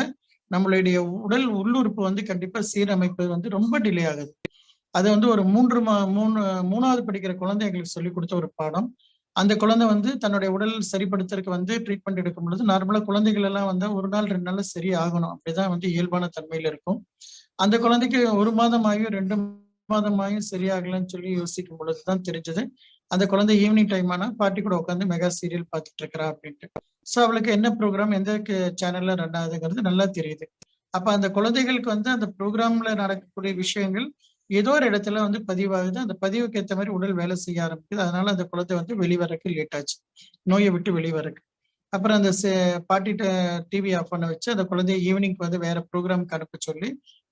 நம்மளுடைய உடல் உள்ளுறுப்பு வந்து கண்டிப்பா சீரமைப்பு வந்து ரொம்ப டிலே ஆகுது. அது வந்து ஒரு மூணாவது படிக்கிற குழந்தை எங்களுக்கு சொல்லி கொடுத்த ஒரு பாடம். அந்த குழந்தை வந்து தன்னுடைய உடல் சரிப்படுத்துறதுக்கு வந்து ட்ரீட்மெண்ட் எடுக்கும் பொழுது நார்மலா குழந்தைகள் எல்லாம் வந்து 1 நாள் 2 நாள்ல சரி ஆகணும், அப்படிதான் வந்து இயல்பான தன்மையில இருக்கும். அந்த குழந்தைக்கு 1 மாதம் ஆகியும் 2 மாதம் ஆகியும் சரியாகலன்னு சொல்லி யோசிக்கும் பொழுதுதான் தெரிஞ்சது அந்த குழந்தை ஈவினிங் டைம் ஆனா பாட்டி கூட உட்காந்து மெகா சீரியல் பார்த்துட்டு இருக்கிறா அப்படின்ட்டு. சோ அவளுக்கு என்ன ப்ரோக்ராம் எந்த சேனல்ல ரன் ஆகுதுங்கிறது நல்லா தெரியுது. அப்ப அந்த குழந்தைகளுக்கு வந்து அந்த ப்ரோக்ராம்ல நடக்கக்கூடிய விஷயங்கள் ஏதோ ஒரு இடத்துல வந்து பதிவாகுது. அந்த பதிவுக்கு ஏற்ற மாதிரி உடல் வேலை செய்ய ஆரம்பிக்குது. அதனால அந்த குழந்தை வந்து வெளிவரக்கு லேட் ஆச்சு, நோயை விட்டு வெளிவரக்கு. அப்புறம் அந்த பாட்டிட்ட டிவி ஆஃப் பண்ண வச்சு அந்த குழந்தைய ஈவினிங் வந்து வேற ப்ரோக்ராம்க்கு அனுப்ப சொல்லி,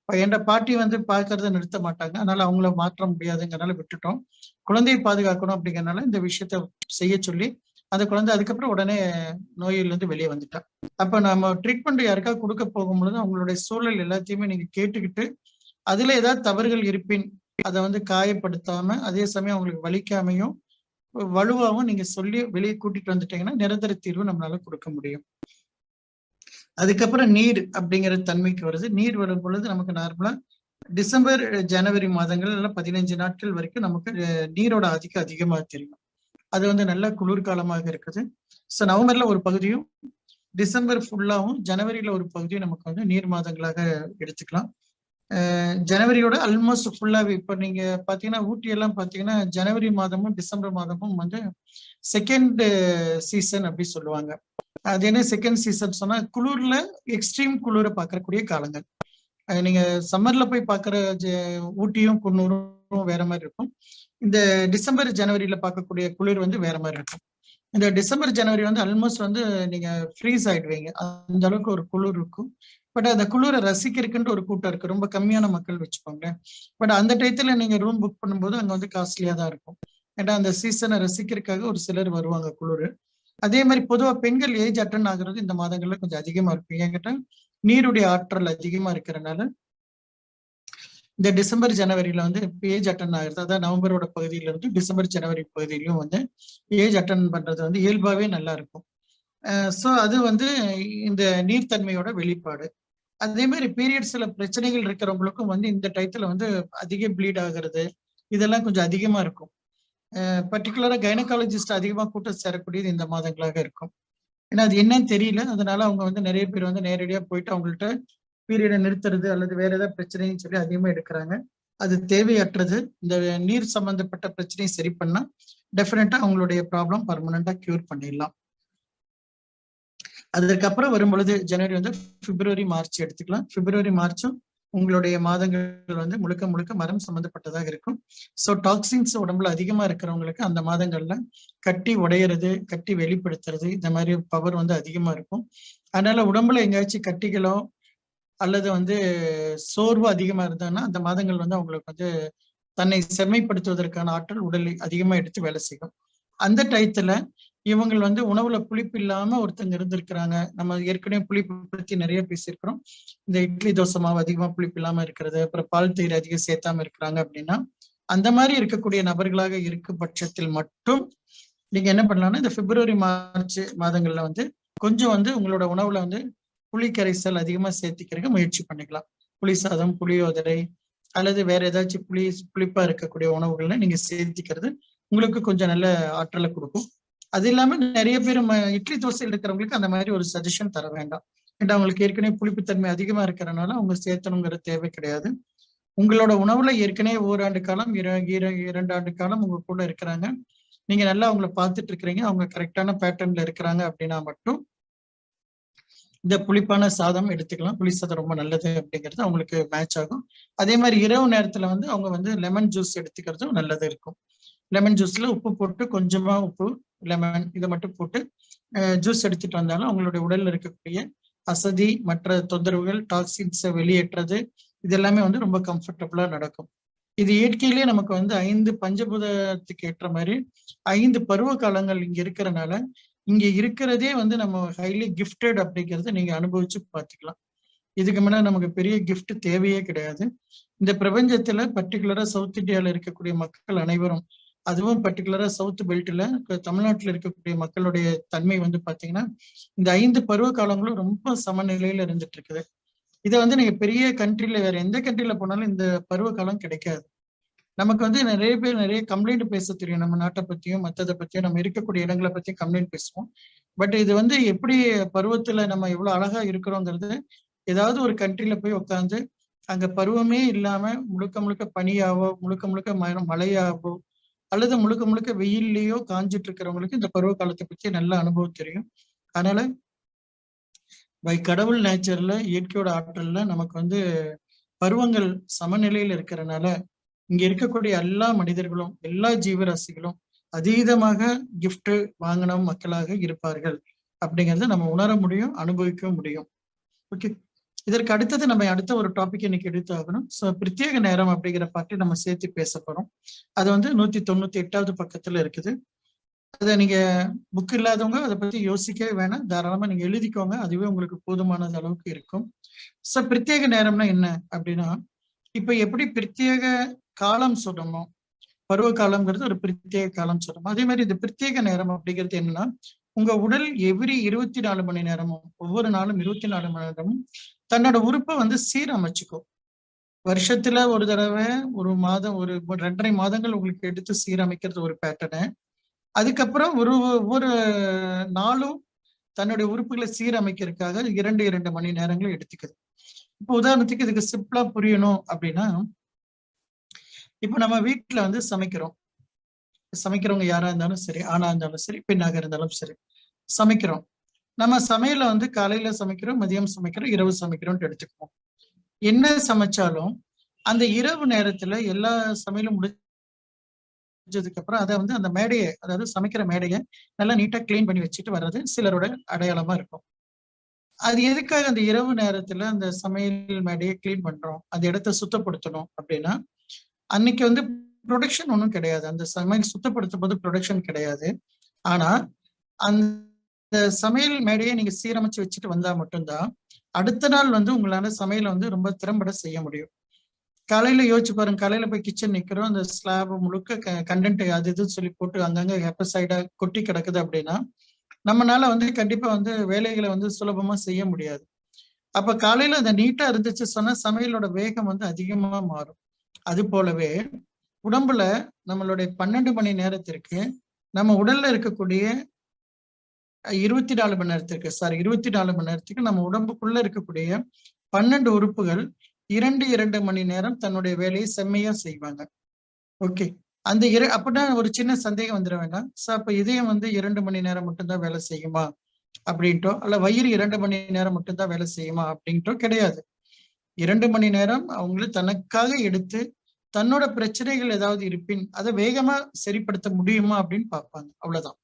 என் பாட்டி வந்து பார்க்கறத நிறுத்த மாட்டாங்க, அதனால அவங்கள மாற்ற முடியாதுங்கிறனால விட்டுட்டோம். குழந்தையை பாதுகாக்கணும் அப்படிங்கறனால இந்த விஷயத்த செய்ய சொல்லி அந்த குழந்தை அதுக்கப்புறம் உடனே நோயிலிருந்து வெளியே வந்துட்டா. அப்ப நம்ம ட்ரீட்மெண்ட் யாருக்காவது கொடுக்க போகும்பொழுது அவங்களுடைய சூழல் எல்லாத்தையுமே நீங்க கேட்டுக்கிட்டு அதுல ஏதாவது தவறுகள் இருப்பின் அதை வந்து காயப்படுத்தாம, அதே சமயம் அவங்களுக்கு வலிக்காமையும் வலுவாகவும் நீங்க சொல்லி வெளியே கூட்டிட்டு வந்துட்டீங்கன்னா நிரந்தர தீர்வு நம்மளால கொடுக்க முடியும். அதுக்கப்புறம் நீர் அப்படிங்கிற தன்மைக்கு வருது. நீர் வரும் பொழுது நமக்கு நார்மலா டிசம்பர் ஜனவரி மாதங்கள் எல்லாம் 15 நாட்கள் வரைக்கும் நமக்கு நீரோட ஆதிக்கம் அதிகமாக தெரியும். அது வந்து நல்ல குளிர்காலமாக இருக்குது. ஸோ நவம்பர்ல ஒரு பகுதியும் டிசம்பர் ஃபுல்லாவும் ஜனவரியில ஒரு பகுதியும் நமக்கு வந்து நீர் மாதங்களாக எடுத்துக்கலாம். ஜனவரியோட ஆல்மோஸ்ட் ஃபுல்லாவே இப்ப நீங்க பாத்தீங்கன்னா ஊட்டி எல்லாம் பாத்தீங்கன்னா ஜனவரி மாதமும் டிசம்பர் மாதமும் வந்து செகண்ட் சீசன் அப்படி சொல்லுவாங்க. அது என்ன செகண்ட் சீசன் சொன்னா குளிர்ல எக்ஸ்ட்ரீம் குளிரை பார்க்கக்கூடிய காலங்கள். நீங்க சம்மர்ல போய் பார்க்குற ஊட்டியும் குன்னூரும் வேற மாதிரி இருக்கும். இந்த டிசம்பர் ஜனவரியில பார்க்கக்கூடிய குளிர் வந்து வேற மாதிரி இருக்கும். இந்த டிசம்பர் ஜனவரி வந்து ஆல்மோஸ்ட் வந்து நீங்க ஃப்ரீஸ் ஆயிடுவீங்க, அந்த அளவுக்கு ஒரு குளிர் இருக்கும். பட் அந்த குளிரை ரசிக்கிறதுக்குன்ட்டு ஒரு கூட்டம் இருக்கு, ரொம்ப கம்மியான மக்கள் வச்சுக்கோங்க. பட் அந்த டயத்துல நீங்க ரூம் புக் பண்ணும்போது அங்க வந்து காஸ்ட்லியா தான் இருக்கும். ஏன்னா அந்த சீசனை ரசிக்கிறதுக்காக ஒரு சிலர் வருவாங்க குளிர். அதே மாதிரி பொதுவா பெண்கள் ஏஜ் அட்டன் ஆகுறது இந்த மாதங்கள்ல கொஞ்சம் அதிகமா இருக்கும். என்கிட்ட நீருடைய ஆற்றல் அதிகமா இருக்கிறதுனால இந்த டிசம்பர் ஜனவரியில வந்து ஏஜ் அட்டன் ஆகுறது, அதாவது நவம்பரோட பகுதியில இருந்து டிசம்பர் ஜனவரி பகுதியிலும் வந்து ஏஜ் அட்டன் பண்றது வந்து இயல்பாவே நல்லா இருக்கும். ஸோ அது வந்து இந்த நீர்த்தன்மையோட வெளிப்பாடு. அதே மாதிரி பீரியட்ஸ்ல பிரச்சனைகள் இருக்கிறவங்களுக்கும் வந்து இந்த டயத்துல வந்து அதிக ப்ளீட் ஆகுறது இதெல்லாம் கொஞ்சம் அதிகமா இருக்கும். பர்டிகுலரா கைனகாலஜிஸ்ட் அதிகமா கூட்டம் சேரக்கூடியது இந்த மாதங்களாக இருக்கும். ஏன்னா அது என்னன்னு தெரியல, அதனால அவங்க வந்து நிறைய பேர் வந்து நேரடியா போயிட்டு அவங்கள்ட்ட பீரியடை நிறுத்துறது அல்லது வேற ஏதாவது பிரச்சனைன்னு சொல்லி அதிகமா எடுக்கிறாங்க. அது தேவையற்றது. இந்த நீர் சம்பந்தப்பட்ட பிரச்சனையை சரி பண்ணா டெஃபினட்டா அவங்களுடைய ப்ராப்ளம் பர்மனண்டா கியூர் பண்ணிடலாம். அதற்கப்புறம் வரும் பொழுது ஜனவரி வந்து பிப்ரவரி மார்ச் எடுத்துக்கலாம். பிப்ரவரி மார்ச்சும் உங்களுடைய மாதங்கள் வந்து முழுக்க முழுக்க மரம் சம்பந்தப்பட்டதாக இருக்கும். ஸோ டாக்ஸின்ஸ் உடம்புல அதிகமா இருக்கிறவங்களுக்கு அந்த மாதங்கள்ல கட்டி உடையிறது, கட்டி வெளிப்படுத்துறது, இந்த மாதிரி பவர் வந்து அதிகமா இருக்கும். அதனால உடம்புல எங்கேயாச்சும் கட்டிகளோ அல்லது வந்து சோர்வு அதிகமா இருந்தாங்கன்னா அந்த மாதங்கள் வந்து அவங்களுக்கு வந்து தன்னை செம்மைப்படுத்துவதற்கான ஆற்றல் உடலில் அதிகமா எடுத்து வேலை செய்யும். அந்த டயத்துல இவங்க வந்து உணவுல புளிப்பு இல்லாம ஒருத்தங்க இருந்திருக்கிறாங்க. நம்ம ஏற்கனவே புளிப்பு பத்தி நிறைய பேசியிருக்கிறோம். இந்த இட்லி தோசை மாவு அதிகமா புளிப்பு இல்லாம இருக்கிறது, அப்புறம் பால் தயிர் அதிகம் சேர்த்தாம இருக்கிறாங்க அப்படின்னா அந்த மாதிரி இருக்கக்கூடிய நபர்களாக இருக்கும் பட்சத்தில் மட்டும் நீங்க என்ன பண்ணலாம்னா இந்த பிப்ரவரி மார்ச் மாதங்கள்ல வந்து கொஞ்சம் வந்து உங்களோட உணவுல வந்து புளி கரைசல் அதிகமா சேர்த்திக்கிறதுக்கு முயற்சி பண்ணிக்கலாம். புளி சாதம், புளியோதரை அல்லது வேற ஏதாச்சும் புளிப்பா இருக்கக்கூடிய உணவுகள்ல நீங்க சேர்த்திக்கிறது உங்களுக்கு கொஞ்சம் நல்ல ஆற்றலை கொடுக்கும். அது இல்லாம நிறைய பேர் இட்லி தோசையில் இருக்கிறவங்களுக்கு அந்த மாதிரி ஒரு சஜஷன் தர வேண்டாம். ஏன்னா அவங்களுக்கு ஏற்கனவே புளிப்புத்தன்மை அதிகமா இருக்கிறதுனால அவங்க சேர்த்தணுங்கிற தேவை கிடையாது. உங்களோட உணவுல ஏற்கனவே ஓராண்டு காலம் 2 ஆண்டு காலம் உங்க கூட இருக்கிறாங்க, நீங்க நல்லா அவங்கள பார்த்துட்டு இருக்கிறீங்க, அவங்க கரெக்டான பேட்டர்ன்ல இருக்கிறாங்க அப்படின்னா மட்டும் இந்த புளிப்பான சாதம் எடுத்துக்கலாம். புளி சாதம் ரொம்ப நல்லது அப்படிங்கிறது அவங்களுக்கு மேட்ச் ஆகும். அதே மாதிரி இரவு நேரத்துல வந்து அவங்க வந்து லெமன் ஜூஸ் எடுத்துக்கிறதும் நல்லது இருக்கும். லெமன் ஜூஸ்ல உப்பு போட்டு கொஞ்சமா உப்பு, லெமன் இதை மட்டும் போட்டு ஜூஸ் எடுத்துட்டு வந்தாலும் அவங்களுடைய உடல்ல இருக்கக்கூடிய அசதி, மற்ற தொந்தரவுகள், டாக்ஸின்ஸை வெளியேற்றது, இது எல்லாமே வந்து ரொம்ப கம்ஃபர்டபுளா நடக்கும். இது இயற்கையிலேயே நமக்கு வந்து 5 பஞ்சபூதத்துக்கு ஏற்ற மாதிரி 5 பருவ காலங்கள் இங்க இருக்கிறனால, இங்க இருக்கிறதே வந்து நம்ம ஹைலி கிஃப்டட் அப்படிங்கிறத நீங்க அனுபவிச்சு பார்த்துக்கலாம். இதுக்கு முன்னாடி நமக்கு பெரிய கிஃப்ட் தேவையே கிடையாது. இந்த பிரபஞ்சத்துல பர்டிகுலரா சவுத் இந்தியாவில் இருக்கக்கூடிய மக்கள் அனைவரும், அதுவும் பர்டிகுலரா சவுத் பெல்ட்ல தமிழ்நாட்டில் இருக்கக்கூடிய மக்களுடைய தன்மை வந்து பாத்தீங்கன்னா, இந்த 5 பருவ காலங்களும் ரொம்ப சமநிலையில இருந்துட்டு இருக்குது. இதை வந்து நீங்க பெரிய கண்ட்ரில வேற எந்த கண்ட்ரில போனாலும் இந்த பருவ காலம் கிடைக்காது. நமக்கு வந்து நிறைய பேர் நிறைய கம்ப்ளைண்ட் பேச தெரியும், நம்ம நாட்டை பத்தியும் மற்றதை பத்தியும் நம்ம இருக்கக்கூடிய இடங்களை பத்தியும் கம்ப்ளைண்ட் பேசுவோம். பட் இது வந்து எப்படி பருவத்துல நம்ம எவ்வளவு அழகா இருக்கிறோங்கிறது, ஏதாவது ஒரு கண்ட்ரில போய் உட்காந்து அங்க பருவமே இல்லாம முழுக்க முழுக்க பனியாவோ, முழுக்க முழுக்க மழையாவோ, அல்லது முழுக்க முழுக்க வெயில்லையோ காஞ்சிட்டு இருக்கிறவங்களுக்கு இந்த பருவ காலத்தை பத்தி நல்ல அனுபவம் தெரியும். அதனால கடவுள் நேச்சர்ல, இயற்கையோட ஆற்றல்ல நமக்கு வந்து பருவங்கள் சமநிலையில இருக்கிறனால இங்க இருக்கக்கூடிய எல்லா மனிதர்களும், எல்லா ஜீவராசிகளும் அதீதமாக கிஃப்ட் வாங்கின மக்களாக இருப்பார்கள் அப்படிங்கிறத நம்ம உணர முடியும், அனுபவிக்க முடியும். ஓகே, இதற்கு அடுத்தது நம்ம அடுத்த ஒரு டாபிக் இன்னைக்கு எடுத்து ஆகணும். ஸோ பிரத்யேக நேரம் அப்படிங்கிற பாட்டி நம்ம சேர்த்து பேச போறோம். அது வந்து 198வது பக்கத்துல இருக்குது. அதை நீங்க புக் இல்லாதவங்க அதை பத்தி யோசிக்கவே வேணாம், தாராளமா நீங்க எழுதிக்கோங்க, அதுவே உங்களுக்கு போதுமான அளவுக்கு இருக்கும். ஸோ பிரத்யேக நேரம்னா என்ன அப்படின்னா, இப்ப எப்படி பிரத்யேக காலம் சொல்லணும், பருவ காலம்ங்கிறது ஒரு பிரத்யேக காலம் சொல்லணும், அதே மாதிரி இந்த பிரத்யேக நேரம் அப்படிங்கிறது என்னன்னா, உங்க உடல் எவ்ரி 24 மணி நேரமும், ஒவ்வொரு நாளும் 24 மணி நேரமும் தன்னோட உறுப்பை வந்து சீரமைச்சுக்கும். வருஷத்துல ஒரு தடவை, ஒரு மாதம், ஒரு 2.5 மாதங்கள் உங்களுக்கு எடுத்து சீரமைக்கிறது ஒரு பேட்டர்னு. அதுக்கப்புறம் ஒவ்வொரு நாளும் தன்னுடைய உறுப்புகளை சீரமைக்கிறதுக்காக 2 மணி நேரங்கள் எடுத்துக்குது. இப்போ உதாரணத்துக்கு இதுக்கு சிம்பிளா புரியணும் அப்படின்னா, இப்ப நம்ம வீட்டுல வந்து சமைக்கிறவங்க யாரா இருந்தாலும் சரி, ஆணா இருந்தாலும் சரி, பெண்ணாக இருந்தாலும் சரி, சமைக்கிறோம். நம்ம சமையல வந்து காலையில சமைக்கிறோம், மதியம் சமைக்கிறோம், இரவு சமைக்கிறோம்னு எடுத்துக்குவோம். என்ன சமைச்சாலும் அந்த இரவு நேரத்துல எல்லா சமையலும் முடிஞ்சதுக்கு அப்புறம் அதை வந்து அந்த மேடையை, அதாவது சமைக்கிற மேடையை நல்லா நீட்டா கிளீன் பண்ணி வச்சுட்டு வர்றது சிலரோட அடையாளமா இருக்கும். அது எதுக்காக அந்த இரவு நேரத்துல அந்த சமையல் மேடையை கிளீன் பண்றோம், அந்த இடத்த சுத்தப்படுத்தணும் அப்படின்னா, அன்னைக்கு வந்து ப்ரொடக்ஷன் ஒன்றும் கிடையாது, அந்த சமையல் சுத்தப்படுத்தும் போது ப்ரொடக்ஷன் கிடையாது. ஆனா அந்த சமையல் மேடையை நீங்க சீரமைச்சு வச்சுட்டு வந்தா மட்டும்தான் அடுத்த நாள் வந்து உங்களால சமையலை வந்து ரொம்ப திறம்பட செய்ய முடியும். காலையில யோசிச்சு பாருங்க, காலையில போய் கிச்சன் நிக்கிறோம், அந்த ஸ்லாப் முழுக்க கண்டென்ட் அது இதுன்னு சொல்லி போட்டு அங்கங்க ஹெப்பசைடா கொட்டி கிடக்குது அப்படின்னா, நம்மளால வந்து கண்டிப்பா வந்து வேலைகளை வந்து சுலபமா செய்ய முடியாது. அப்ப காலையில அந்த நீட்டா இருந்துச்சு சொன்னா சமையலோட வேகம் வந்து அதிகமா மாறும். அது போலவே உடம்புல நம்மளுடைய 12 மணி நேரத்திற்கு, நம்ம உடல்ல இருக்கக்கூடிய 24 மணி நேரத்துக்கு நம்ம உடம்புக்குள்ள இருக்கக்கூடிய 12 உறுப்புகள் 2 மணி நேரம் தன்னுடைய வேலையை செம்மையா செய்வாங்க. ஓகே, அந்த அப்படின்னா ஒரு சின்ன சந்தேகம் வந்துட வேண்டாம். அப்ப இதயம் வந்து 2 மணி நேரம் மட்டும்தான் வேலை செய்யுமா அப்படின்ட்டோ, அல்ல வயிறு 2 மணி நேரம் மட்டும்தான் வேலை செய்யுமா அப்படின்ட்டோ கிடையாது. 2 மணி நேரம் அவங்களும் தனக்காக எடுத்து தன்னோட பிரச்சனைகள் ஏதாவது இருப்பின் அதை வேகமா சரிப்படுத்த முடியுமா அப்படின்னு பார்ப்பாங்க, அவ்வளவுதான்.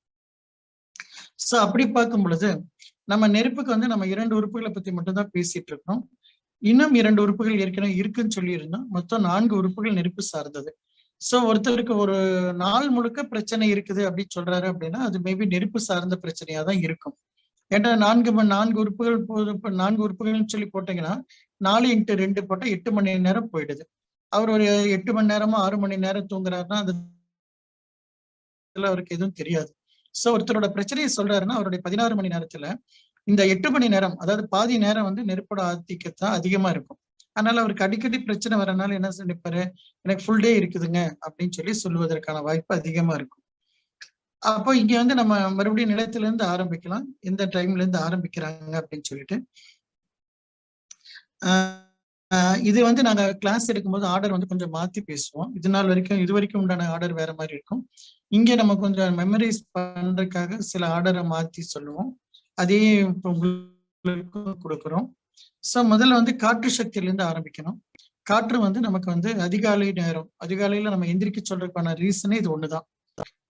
சோ அப்படி பார்க்கும் பொழுது நம்ம நெருப்புக்கு வந்து நம்ம 2 உறுப்புகளை பத்தி மட்டும்தான் பேசிட்டு இருக்கோம். இன்னும் 2 உறுப்புகள் ஏற்கனவே இருக்குன்னு சொல்லி இருந்தோம். மொத்தம் 4 உறுப்புகள் நெருப்பு சார்ந்தது. சோ ஒருத்தருக்கு ஒரு நாள் முழுக்க பிரச்சனை இருக்குது அப்படின்னு சொல்றாரு அப்படின்னா, அது மேபி நெருப்பு சார்ந்த பிரச்சனையா தான் இருக்கும். ஏன்னா 4 உறுப்புகள் 4 உறுப்புகள்னு சொல்லி போட்டீங்கன்னா 4 × 2 போட்டா 8 மணி நேரம் போயிடுது. அவர் ஒரு 8 மணி நேரமோ 6 மணி நேரம் தூங்குறாருன்னா அது அவருக்கு எதுவும் தெரியாது. சோ ஒருத்தரோட பிரச்சனையை சொல்றாருன்னா அவருடைய 16 மணி நேரத்துல இந்த 8 மணி நேரம், அதாவது பாதி நேரம் வந்து நெருப்போட ஆதிக்கத்தான் அதிகமா இருக்கும். அதனால அவருக்கு அடிக்கடி பிரச்சனை வரனால என்ன நினைப்பாரு, எனக்கு ஃபுல் டே இருக்குதுங்க அப்படின்னு சொல்லி சொல்லுவதற்கான வாய்ப்பு அதிகமா இருக்கும். அப்போ இங்க வந்து நம்ம மறுபடியும் நிலையத்துல இருந்து ஆரம்பிக்கலாம், எந்த டைம்ல இருந்து ஆரம்பிக்கிறாங்க அப்படின்னு சொல்லிட்டு. இது வந்து நாங்க கிளாஸ் எடுக்கும்போது ஆர்டர் வந்து கொஞ்சம் மாத்தி பேசுவோம். இது வரைக்கும் உண்டான ஆர்டர் வேற மாதிரி இருக்கும். இங்க நம்ம கொஞ்சம் மெமரைஸ் பண்றதுக்காக சில ஆர்டரை மாத்தி சொல்லுவோம். அதே இப்போ உங்களுக்கு கொடுக்குறோம். ஸோ முதல்ல வந்து காற்று சக்தியிலேருந்து ஆரம்பிக்கணும். காற்று வந்து நமக்கு வந்து அதிகாலை நேரம், அதிகாலையில நம்ம எந்திரிக்க சொல்றதுக்கான ரீசனே இது ஒண்ணுதான்.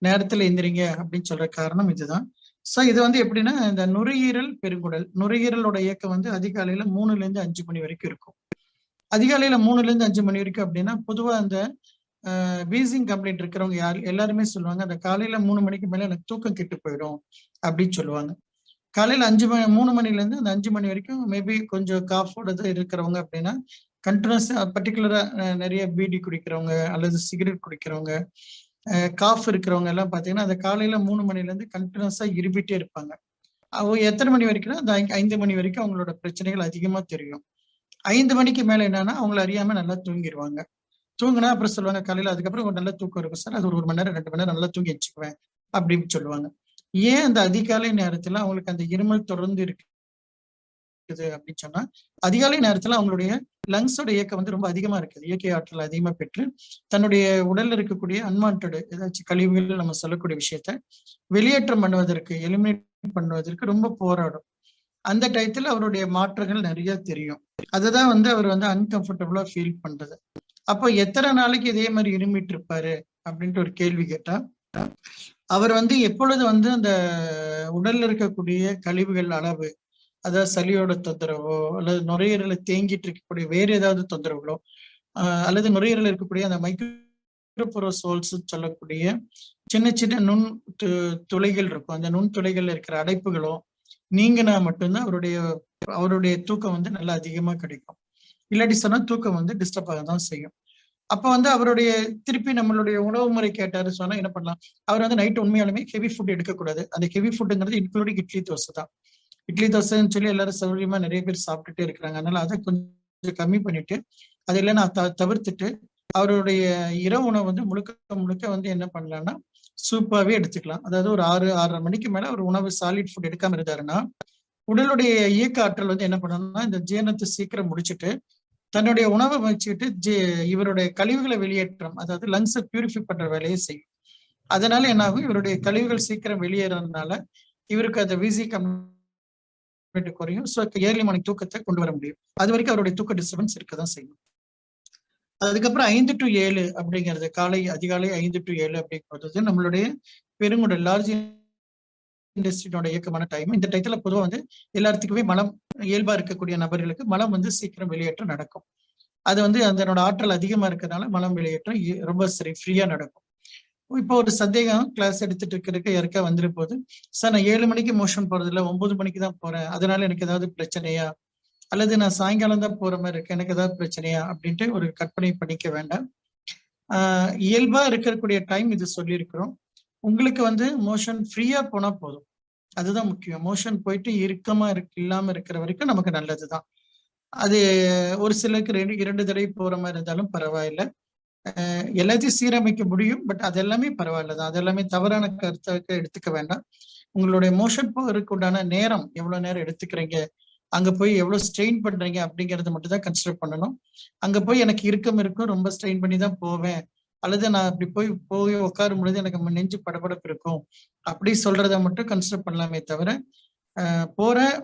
நேரத்துல எந்திரிங்க அப்படின்னு சொல்ற காரணம் இதுதான். ஸோ இது வந்து எப்படின்னா, இந்த நுரையீரல் பெருங்குடல், நுரையீரலோட இயக்கம் வந்து அதிகாலையில 3ல இருந்து 5 மணி வரைக்கும் இருக்கும். அதிகாலையில 3ல இருந்து 5 மணி வரைக்கும் அப்படின்னா பொதுவா அந்த வீசிங் கம்ப்ளைண்ட் இருக்கிறவங்க எல்லாருமே சொல்லுவாங்க, அந்த காலையில 3 மணிக்கு மேல எனக்கு தூக்கம் கெட்டு போயிடும் அப்படின்னு சொல்லுவாங்க. காலையில 3 மணில இருந்து அந்த 5 மணி வரைக்கும் மேபி கொஞ்சம் காஃபோட இருக்கிறவங்க அப்படின்னா கண்டினியூஸா பர்டிகுலரா நிறைய பீடி குடிக்கிறவங்க அல்லது சிகரெட் குடிக்கிறவங்க, காஃப் இருக்கிறவங்க எல்லாம் பாத்தீங்கன்னா அந்த காலையில 3 மணில இருந்து கண்டினியூஸா இருப்பிட்டே இருப்பாங்க. அவங்க எத்தனை மணி வரைக்கும்? அந்த 5 மணி வரைக்கும் அவங்களோட பிரச்சனைகள் அதிகமா தெரியும். 5 மணிக்கு மேல என்னன்னா அவங்கள அறியாம நல்லா தூங்கிடுவாங்க. தூங்கினா அப்புறம் சொல்லுவாங்க காலையில அதுக்கப்புறம் ஒரு நல்ல தூக்கம் இருக்கும் சார், அது ஒரு மணி நேரம் 2 மணி நேரம் நல்லா தூங்கி வச்சுக்குவேன் அப்படின்னு சொல்லுவாங்க. ஏன் அந்த அதிகாலை நேரத்துல அவங்களுக்கு அந்த இருமல் தொடர்ந்து இருக்குது அப்படின்னு சொன்னா, அதிகாலை நேரத்துல அவங்களுடைய லங்ஸோட இயக்கம் வந்து ரொம்ப அதிகமா இருக்குது. இயற்கை ஆற்றல் அதிகமா பெற்று தன்னுடைய உடல்ல இருக்கக்கூடிய அன்வான்ட் ஏதாச்சும் கழிவுகள் நம்ம சொல்லக்கூடிய விஷயத்த வெளியேற்றம் பண்ணுவதற்கு, எலிமினேட் பண்ணுவதற்கு ரொம்ப போராடும். அந்த டயத்துல அவருடைய மாற்றங்கள் நிறைய தெரியும். அதுதான் வந்து அவர் வந்து அன்கம்ஃபர்டபுளா ஃபீல் பண்றது. அப்போ எத்தனை நாளைக்கு இதே மாதிரி இருமிட்டு இருப்பாரு அப்படின்ட்டு ஒரு கேள்வி கேட்டா, அவர் வந்து எப்பொழுது வந்து அந்த உடல்ல இருக்கக்கூடிய கழிவுகள் அளவு, அதாவது சளியோட தொந்தரவோ அல்லது நுரையீரல தேங்கிட்டு இருக்கக்கூடிய வேற ஏதாவது தொந்தரவுகளோ, அல்லது நுரையீரல இருக்கக்கூடிய அந்த மைக்ரோபோரோசோல்ஸ் சொல்லக்கூடிய சின்ன சின்ன நுண் துளைகள் இருக்கும். அந்த நுண் துளைகள் இருக்கிற அடைப்புகளோ நீங்கினா மட்டும்தான் அவருடைய தூக்கம் வந்து நல்லா அதிகமா கிடைக்கும். இல்லாட்டி சொன்னா தூக்கம் வந்து டிஸ்டர்ப் ஆக தான் செய்யும். அப்ப வந்து அவருடைய திருப்பி நம்மளுடைய உணவு முறை கேட்டாரு சொன்னா என்ன பண்ணலாம்? அவர் வந்து நைட் உண்மையாலுமே ஹெவி ஃபுட் எடுக்கக்கூடாது. அந்த ஹெவி ஃபுட்டுங்கிறது இன்க்ளூடிங் இட்லி தோசை தான். இட்லி தோசைன்னு சொல்லி எல்லாரும் சௌகரியமா நிறைய பேர் சாப்பிட்டுட்டே இருக்கிறாங்க. அதனால அதை கொஞ்சம் கம்மி பண்ணிட்டு அது இல்லைன்னா தவிர்த்துட்டு அவருடைய இரவு உணவு வந்து முழுக்க முழுக்க வந்து என்ன பண்ணலாம்னா சூப்பாவே எடுத்துக்கலாம். அதாவது ஒரு 6-6:30 மணிக்கு மேல ஒரு உணவு சாலிட் ஃபுட் எடுக்காம இருந்தாருன்னா உடலுடைய இயக்க ஆற்றல் வந்து என்ன பண்ணணும்னா இந்த ஜீரணத்தை சீக்கிரம் முடிச்சுட்டு தன்னுடைய உணவை வச்சுக்கிட்டு இவருடைய கழிவுகளை வெளியேற்றம், அதாவது லங்ஸை பியூரிஃபை பண்ற வேலையை செய்யும். அதனால என்ன ஆகும்? இவருடைய கழிவுகள் சீக்கிரம் வெளியேறதுனால இவருக்கு அந்த விசி கம்ப்ளைண்ட் குறையும். ஸோ ஏர்லி மார்னிங் தூக்கத்தை கொண்டு வர முடியும். அது வரைக்கும் அவருடைய தூக்க டிஸ்டர்பன்ஸ் இருக்கதான் செய்யும். அதுக்கப்புறம் 5 to 7 அப்படிங்கிறது அதிகாலை 5 to 7 அப்படிங்கிறது நம்மளுடைய பெருங்குடல் லார்ஜ் இண்டஸ்ட்ரியோட இயக்கமான டைம். இந்த டயத்துல பொதுவாக வந்து எல்லாத்துக்குமே மலம் இயல்பா இருக்கக்கூடிய நபர்களுக்கு மலம் வந்து சீக்கிரம் வெளியேற்றம் நடக்கும். அது வந்து அதனோட ஆற்றல் அதிகமா இருக்கிறதுனால மலம் வெளியேற்றம் ரொம்ப ஃப்ரீயா நடக்கும். இப்போ ஒரு சந்தேகம் கிளாஸ் எடுத்துட்டு இருக்கிறதுக்கு யாருக்கா வந்துரு போது, சார் நான் 7 மணிக்கு மோஷன் போறது இல்லை, 9 மணிக்கு தான் போறேன், அதனால எனக்கு ஏதாவது பிரச்சனையா, அல்லது நான் சாயங்காலம் தான் போற மாதிரி இருக்கு, எனக்கு ஏதாவது பிரச்சனையா அப்படின்ட்டு ஒரு கற்பனை பண்ணிக்க வேண்டாம். இயல்பா இருக்கக்கூடிய டைம் இது சொல்லியிருக்கிறோம். உங்களுக்கு வந்து மோஷன் ஃப்ரீயா போனா போதும், அதுதான் முக்கியம். மோஷன் போயிட்டு இறுக்கமா இல்லாம இருக்கிற வரைக்கும் நமக்கு நல்லதுதான். அது ஒரு சிலருக்கு 2 தடவை போற மாதிரி இருந்தாலும் பரவாயில்லை. எல்லாத்தையும் சீரமைக்க முடியும். பட் அது எல்லாமே பரவாயில்லதான். அது எல்லாமே தவறான கருத்தாக எடுத்துக்க வேண்டாம். உங்களுடைய மோஷன் போறதுக்கு உண்டான நேரம், எவ்வளவு நேரம் எடுத்துக்கிறீங்க, அங்க போய் எவ்வளவு ஸ்ட்ரெயின் பண்றீங்க அப்படிங்கறத மட்டும் தான் கன்சிடர் பண்ணணும். அங்க போய் எனக்கு இருக்கும், ரொம்ப ஸ்ட்ரெயின் பண்ணி தான் போவேன், அல்லது நான் அப்படி போய் உட்காரும் பொழுது எனக்கு நெஞ்சு படபடப்பு இருக்கும், அப்படி சொல்றத மட்டும் கன்சிடர் பண்ணலாமே தவிர,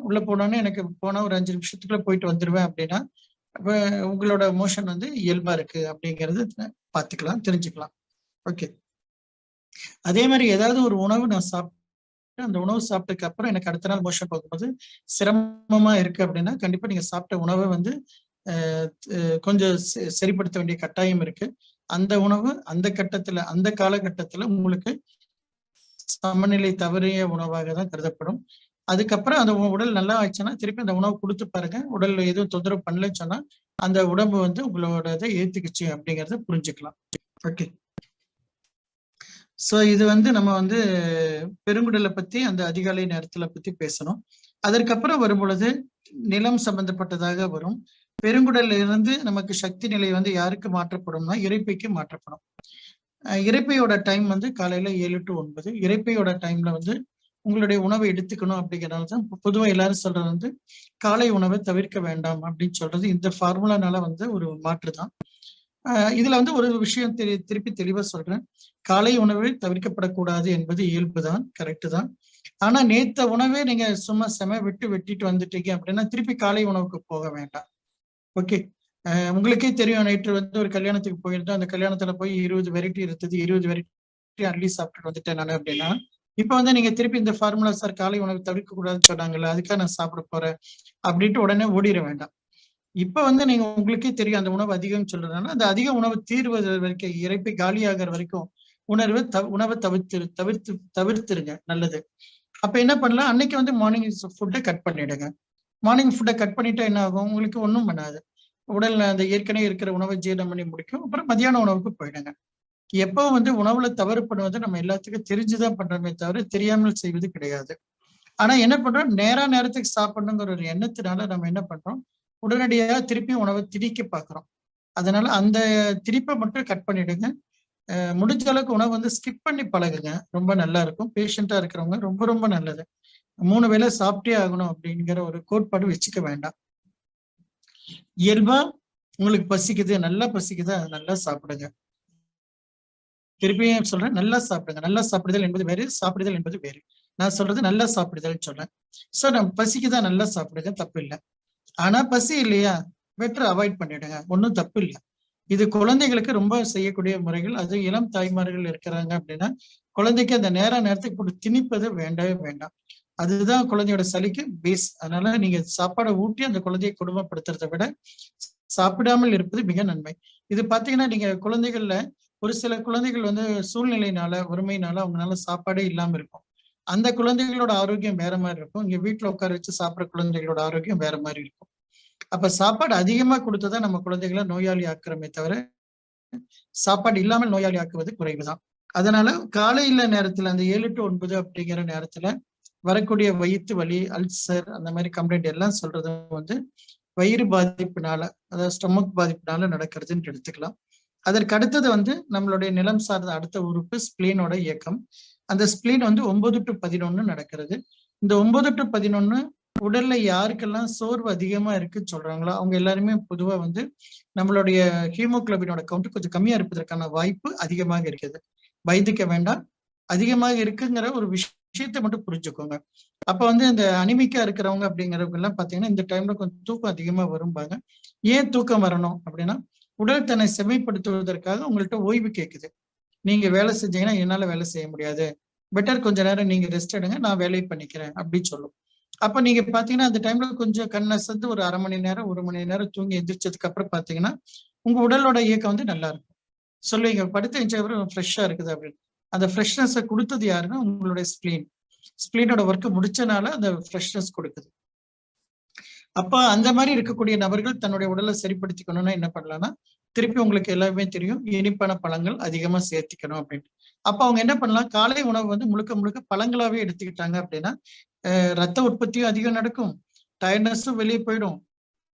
உள்ள போனோன்னே எனக்கு போனா ஒரு 5 நிமிஷத்துக்குள்ள போயிட்டு வந்துருவேன் அப்படின்னா உங்களோட மோஷன் வந்து இயல்பா இருக்கு அப்படிங்கிறது பார்த்துக்கலாம், தெரிஞ்சுக்கலாம். ஓகே. அதே மாதிரி ஏதாவது ஒரு உணவு நான் சாப்பிட்டு அந்த உணவு சாப்பிட்டதுக்கு அப்புறம் எனக்கு அடுத்த நாள் மோஷன் போகும்போது சிரமமா இருக்கு அப்படின்னா கண்டிப்பா நீங்க சாப்பிட்ட உணவை வந்து கொஞ்சம் சரிப்படுத்த வேண்டிய கட்டாயம் இருக்கு. அந்த உணவு அந்த காலகட்டத்துல உங்களுக்கு சமநிலை தவறிய உணவாக தான் கருதப்படும். அதுக்கப்புறம் அந்த உடல் நல்லா ஆயிடுச்சுன்னா திருப்பி அந்த உணவு கொடுத்து பாருங்க. உடல்ல எதுவும் தொந்தரவு பண்ணலன்னு சொன்னா அந்த உடம்பு வந்து உங்களோட இதை ஏத்துக்குச்சு அப்படிங்கறத புரிஞ்சுக்கலாம். ஓகே. சோ இது வந்து நம்ம வந்து பெருங்குடலை பத்தி அந்த அதிகாலை நேரத்துல பத்தி பேசணும். அதற்கப்புறம் வரும் பொழுது நிலம் சம்பந்தப்பட்டதாக வரும். பெருங்குடல்ல இருந்து நமக்கு சக்தி நிலை வந்து யாருக்கு மாற்றப்படும்னா இரைப்பைக்கு மாற்றப்படும். இரைப்பையோட டைம் வந்து காலையில 7 to 9. இரைப்பையோட டைம்ல வந்து உங்களுடைய உணவை எடுத்துக்கணும் அப்படிங்கிறனால தான் பொதுவா எல்லாரும் சொல்றது வந்து காலை உணவை தவிர்க்க வேண்டாம் அப்படின்னு சொல்றது இந்த ஃபார்முலானால வந்து ஒரு மாற்று தான். இதுல வந்து ஒரு விஷயம் திருப்பி தெளிவா சொல்றேன். காலை உணவு தவிர்க்கப்படக்கூடாது என்பது இயல்பு தான், கரெக்டு தான். ஆனா நேத்த உணவே நீங்க சும்மா வெட்டிட்டு வந்துட்டீங்க அப்படின்னா திருப்பி காலை உணவுக்கு போக வேண்டாம். ஓகே, உங்களுக்கே தெரியும், நேற்று வந்து ஒரு கல்யாணத்துக்கு போயிருந்தோம். அந்த கல்யாணத்துல போய் 20 வெரைட்டி இருந்தது, 20 வெரைட்டி அள்ளி சாப்பிட்டுட்டு வந்துட்டேன் நான் அப்படின்னா, இப்ப வந்து நீங்க திருப்பி இந்த ஃபார்முலா சார் காலை உணவு தவிர்க்க கூடாதுன்னு சொன்னாங்கல்ல, அதுக்காக நான் சாப்பிட போறேன் அப்படின்ட்டு உடனே ஓடிட வேண்டாம். இப்ப வந்து நீங்க உங்களுக்கே தெரியும் அந்த உணவு அதிகம் சொல்றதுனால அந்த அதிக உணவு தீர்வது வரைக்கும், இறைப்பை காலியாகிற வரைக்கும் உணவை தவிர்த்துருங்க, நல்லது. அப்ப என்ன பண்ணலாம், அன்னைக்கு வந்து மார்னிங் ஃபுட்டை கட் பண்ணிடுங்க. மார்னிங் ஃபுட்டை கட் பண்ணிட்டா என்ன ஆகும், உங்களுக்கு ஒன்றும் பண்ணாது. உடல்ல அந்த ஏற்கனவே இருக்கிற உணவை ஜீரணம் பண்ணி முடிக்கும். அப்புறம் மதியான உணவுக்கு போயிடுங்க. எப்போ வந்து உணவுல தவறு பண்ணுவது நம்ம எல்லாத்துக்கும் தெரிஞ்சுதான் பண்றோமே தவிர தெரியாமல் செய்வது கிடையாது. ஆனா என்ன பண்றோம், நேரத்துக்கு சாப்பிடணுங்கிற ஒரு எண்ணத்தினால நம்ம என்ன பண்றோம், உடனடியாக திருப்பியும் உணவை திணிக்க பாக்குறோம். அதனால அந்த திரிப்பை மட்டும் கட் பண்ணிடுங்க. முடிஞ்ச அளவுக்கு உணவு வந்து ஸ்கிப் பண்ணி பழகுங்க, ரொம்ப நல்லா இருக்கும். பேஷண்டா இருக்கிறவங்க ரொம்ப ரொம்ப நல்லது. 3 வேளை சாப்பிட்டே ஆகணும் அப்படிங்கிற ஒரு கோட்பாடு வச்சுக்க வேண்டாம். இயல்பா உங்களுக்கு பசிக்குது, நல்லா பசிக்குதா, நல்லா சாப்பிடுங்க. திருப்பியும் சொல்றேன், நல்லா சாப்பிடுங்க. நல்லா சாப்பிடுதல் என்பது வேறு, சாப்பிடுதல் என்பது வேறு. நான் சொல்றது நல்லா சாப்பிடுதல் சொல்றேன். சோ நம்ம பசிக்குதா, நல்லா சாப்பிடுங்க, தப்பு இல்லை. ஆனா பசி இல்லையா, பெட்டர் அவாய்ட் பண்ணிடுங்க, ஒன்றும் தப்பு இல்லை. இது குழந்தைகளுக்கு ரொம்ப செய்யக்கூடிய முறைகள். அது இளம் தாய்மார்கள் இருக்கிறாங்க அப்படின்னா குழந்தைக்கு அந்த நேரத்துக்கு போட்டு திணிப்பது வேண்டவே வேண்டாம். அதுதான் குழந்தையோட சளிக்கு பேஸ். அதனால நீங்க சாப்பாடை ஊட்டி அந்த குழந்தையை குடும்பப்படுத்துறதை விட சாப்பிடாமல் இருப்பது மிக நன்மை. இது பாத்தீங்கன்னா நீங்க குழந்தைகள்ல ஒரு சில குழந்தைகள் வந்து சூழ்நிலையினால, வறுமையினால அவங்களால சாப்பாடே இல்லாம இருக்கும். அந்த குழந்தைகளோட ஆரோக்கியம் வேற மாதிரி இருக்கும். இங்க வீட்டுல உட்கார வச்சு சாப்பிட்ற குழந்தைகளோட ஆரோக்கியம் வேற மாதிரி இருக்கும். அப்ப சாப்பாடு அதிகமா கொடுத்ததான் நம்ம குழந்தைகளை நோயாளி ஆக்குறமே தவிர சாப்பாடு இல்லாமல் நோயாளி ஆக்குவது குறைவுதான். அதனால காலையில நேரத்துல அந்த 7 to 9 அப்படிங்கிற நேரத்துல வரக்கூடிய வயிற்று வலி, அல்சர், அந்த மாதிரி கம்ப்ளைண்ட் எல்லாம் சொல்றது வந்து வயிறு பாதிப்புனால, அதாவது ஸ்டொமக் பாதிப்புனால நடக்கிறதுன்னு எடுத்துக்கலாம். அதற்கு அடுத்தது வந்து நம்மளுடைய நிலம் சார்ந்த அடுத்த உறுப்பு ஸ்பிளீனோட இயக்கம். அந்த ஸ்பிளீன் வந்து 9 to 11 நடக்கிறது. இந்த 9 to 11 உடல்ல யாருக்கெல்லாம் சோர்வு அதிகமா இருக்குன்னு சொல்றாங்களோ அவங்க எல்லாருமே பொதுவா வந்து நம்மளுடைய ஹீமோகுளோபினோட கவுண்ட் கொஞ்சம் கம்மியா இருப்பதற்கான வாய்ப்பு அதிகமாக இருக்குது. பயந்துக்க வேண்டாம், அதிகமாக இருக்குங்கிற ஒரு விஷயத்தை மட்டும் புரிஞ்சுக்கோங்க. அப்ப வந்து இந்த அனிமிக்கா இருக்கிறவங்க அப்படிங்கிறவங்க எல்லாம் பாத்தீங்கன்னா இந்த டைம்ல கொஞ்சம் தூக்கம் அதிகமா வரும்பாங்க. ஏன் தூக்கம் வரணும் அப்படின்னா, உடல் தன்னை செம்மைப்படுத்துவதற்காக உங்கள்கிட்ட ஓய்வு கேட்குது. நீங்க வேலை செஞ்சீங்கன்னா என்னால வேலை செய்ய முடியாது, பெட்டர் கொஞ்ச நேரம் நீங்க ரெஸ்ட் எடுங்க, நான் வேலையை பண்ணிக்கிறேன் அப்படின்னு சொல்லும். அப்ப நீங்க பாத்தீங்கன்னா அந்த டைம்ல கொஞ்சம் கண்ணை சேர்ந்து ஒரு 1/2 மணி நேரம் 1 மணி நேரம் தூங்கி எந்திரிச்சதுக்கு அப்புறம் பாத்தீங்கன்னா உங்க உடலோட இயக்கம் வந்து நல்லா இருக்கும். சொல்லுவீங்க படுத்து எஞ்சவரும் ஃப்ரெஷ்ஷா இருக்குது அப்படின்னு. அந்த ஃப்ரெஷ்னஸை கொடுத்தது யாருன்னா உங்களுடைய ஸ்பிளீன். ஸ்பிளீனோட ஒர்க்கு முடிச்சனால அந்த ஃப்ரெஷ்னஸ் கொடுக்குது. அப்ப அந்த மாதிரி இருக்கக்கூடிய நபர்கள் தன்னுடைய உடலை சரிப்படுத்திக்கணும்னா என்ன பண்ணலாம்னா, திருப்பி உங்களுக்கு எல்லாமே தெரியும், இனிப்பான பழங்கள் அதிகமா சேர்த்திக்கணும் அப்படின்ட்டு. அப்ப அவங்க என்ன பண்ணலாம், காலை உணவு வந்து முழுக்க முழுக்க பழங்களாவே எடுத்துக்கிட்டாங்க அப்படின்னா ரத்த உற்பத்தியும் அதிகம் நடக்கும், டயர்ட்னஸும் வெளியே போயிடும்,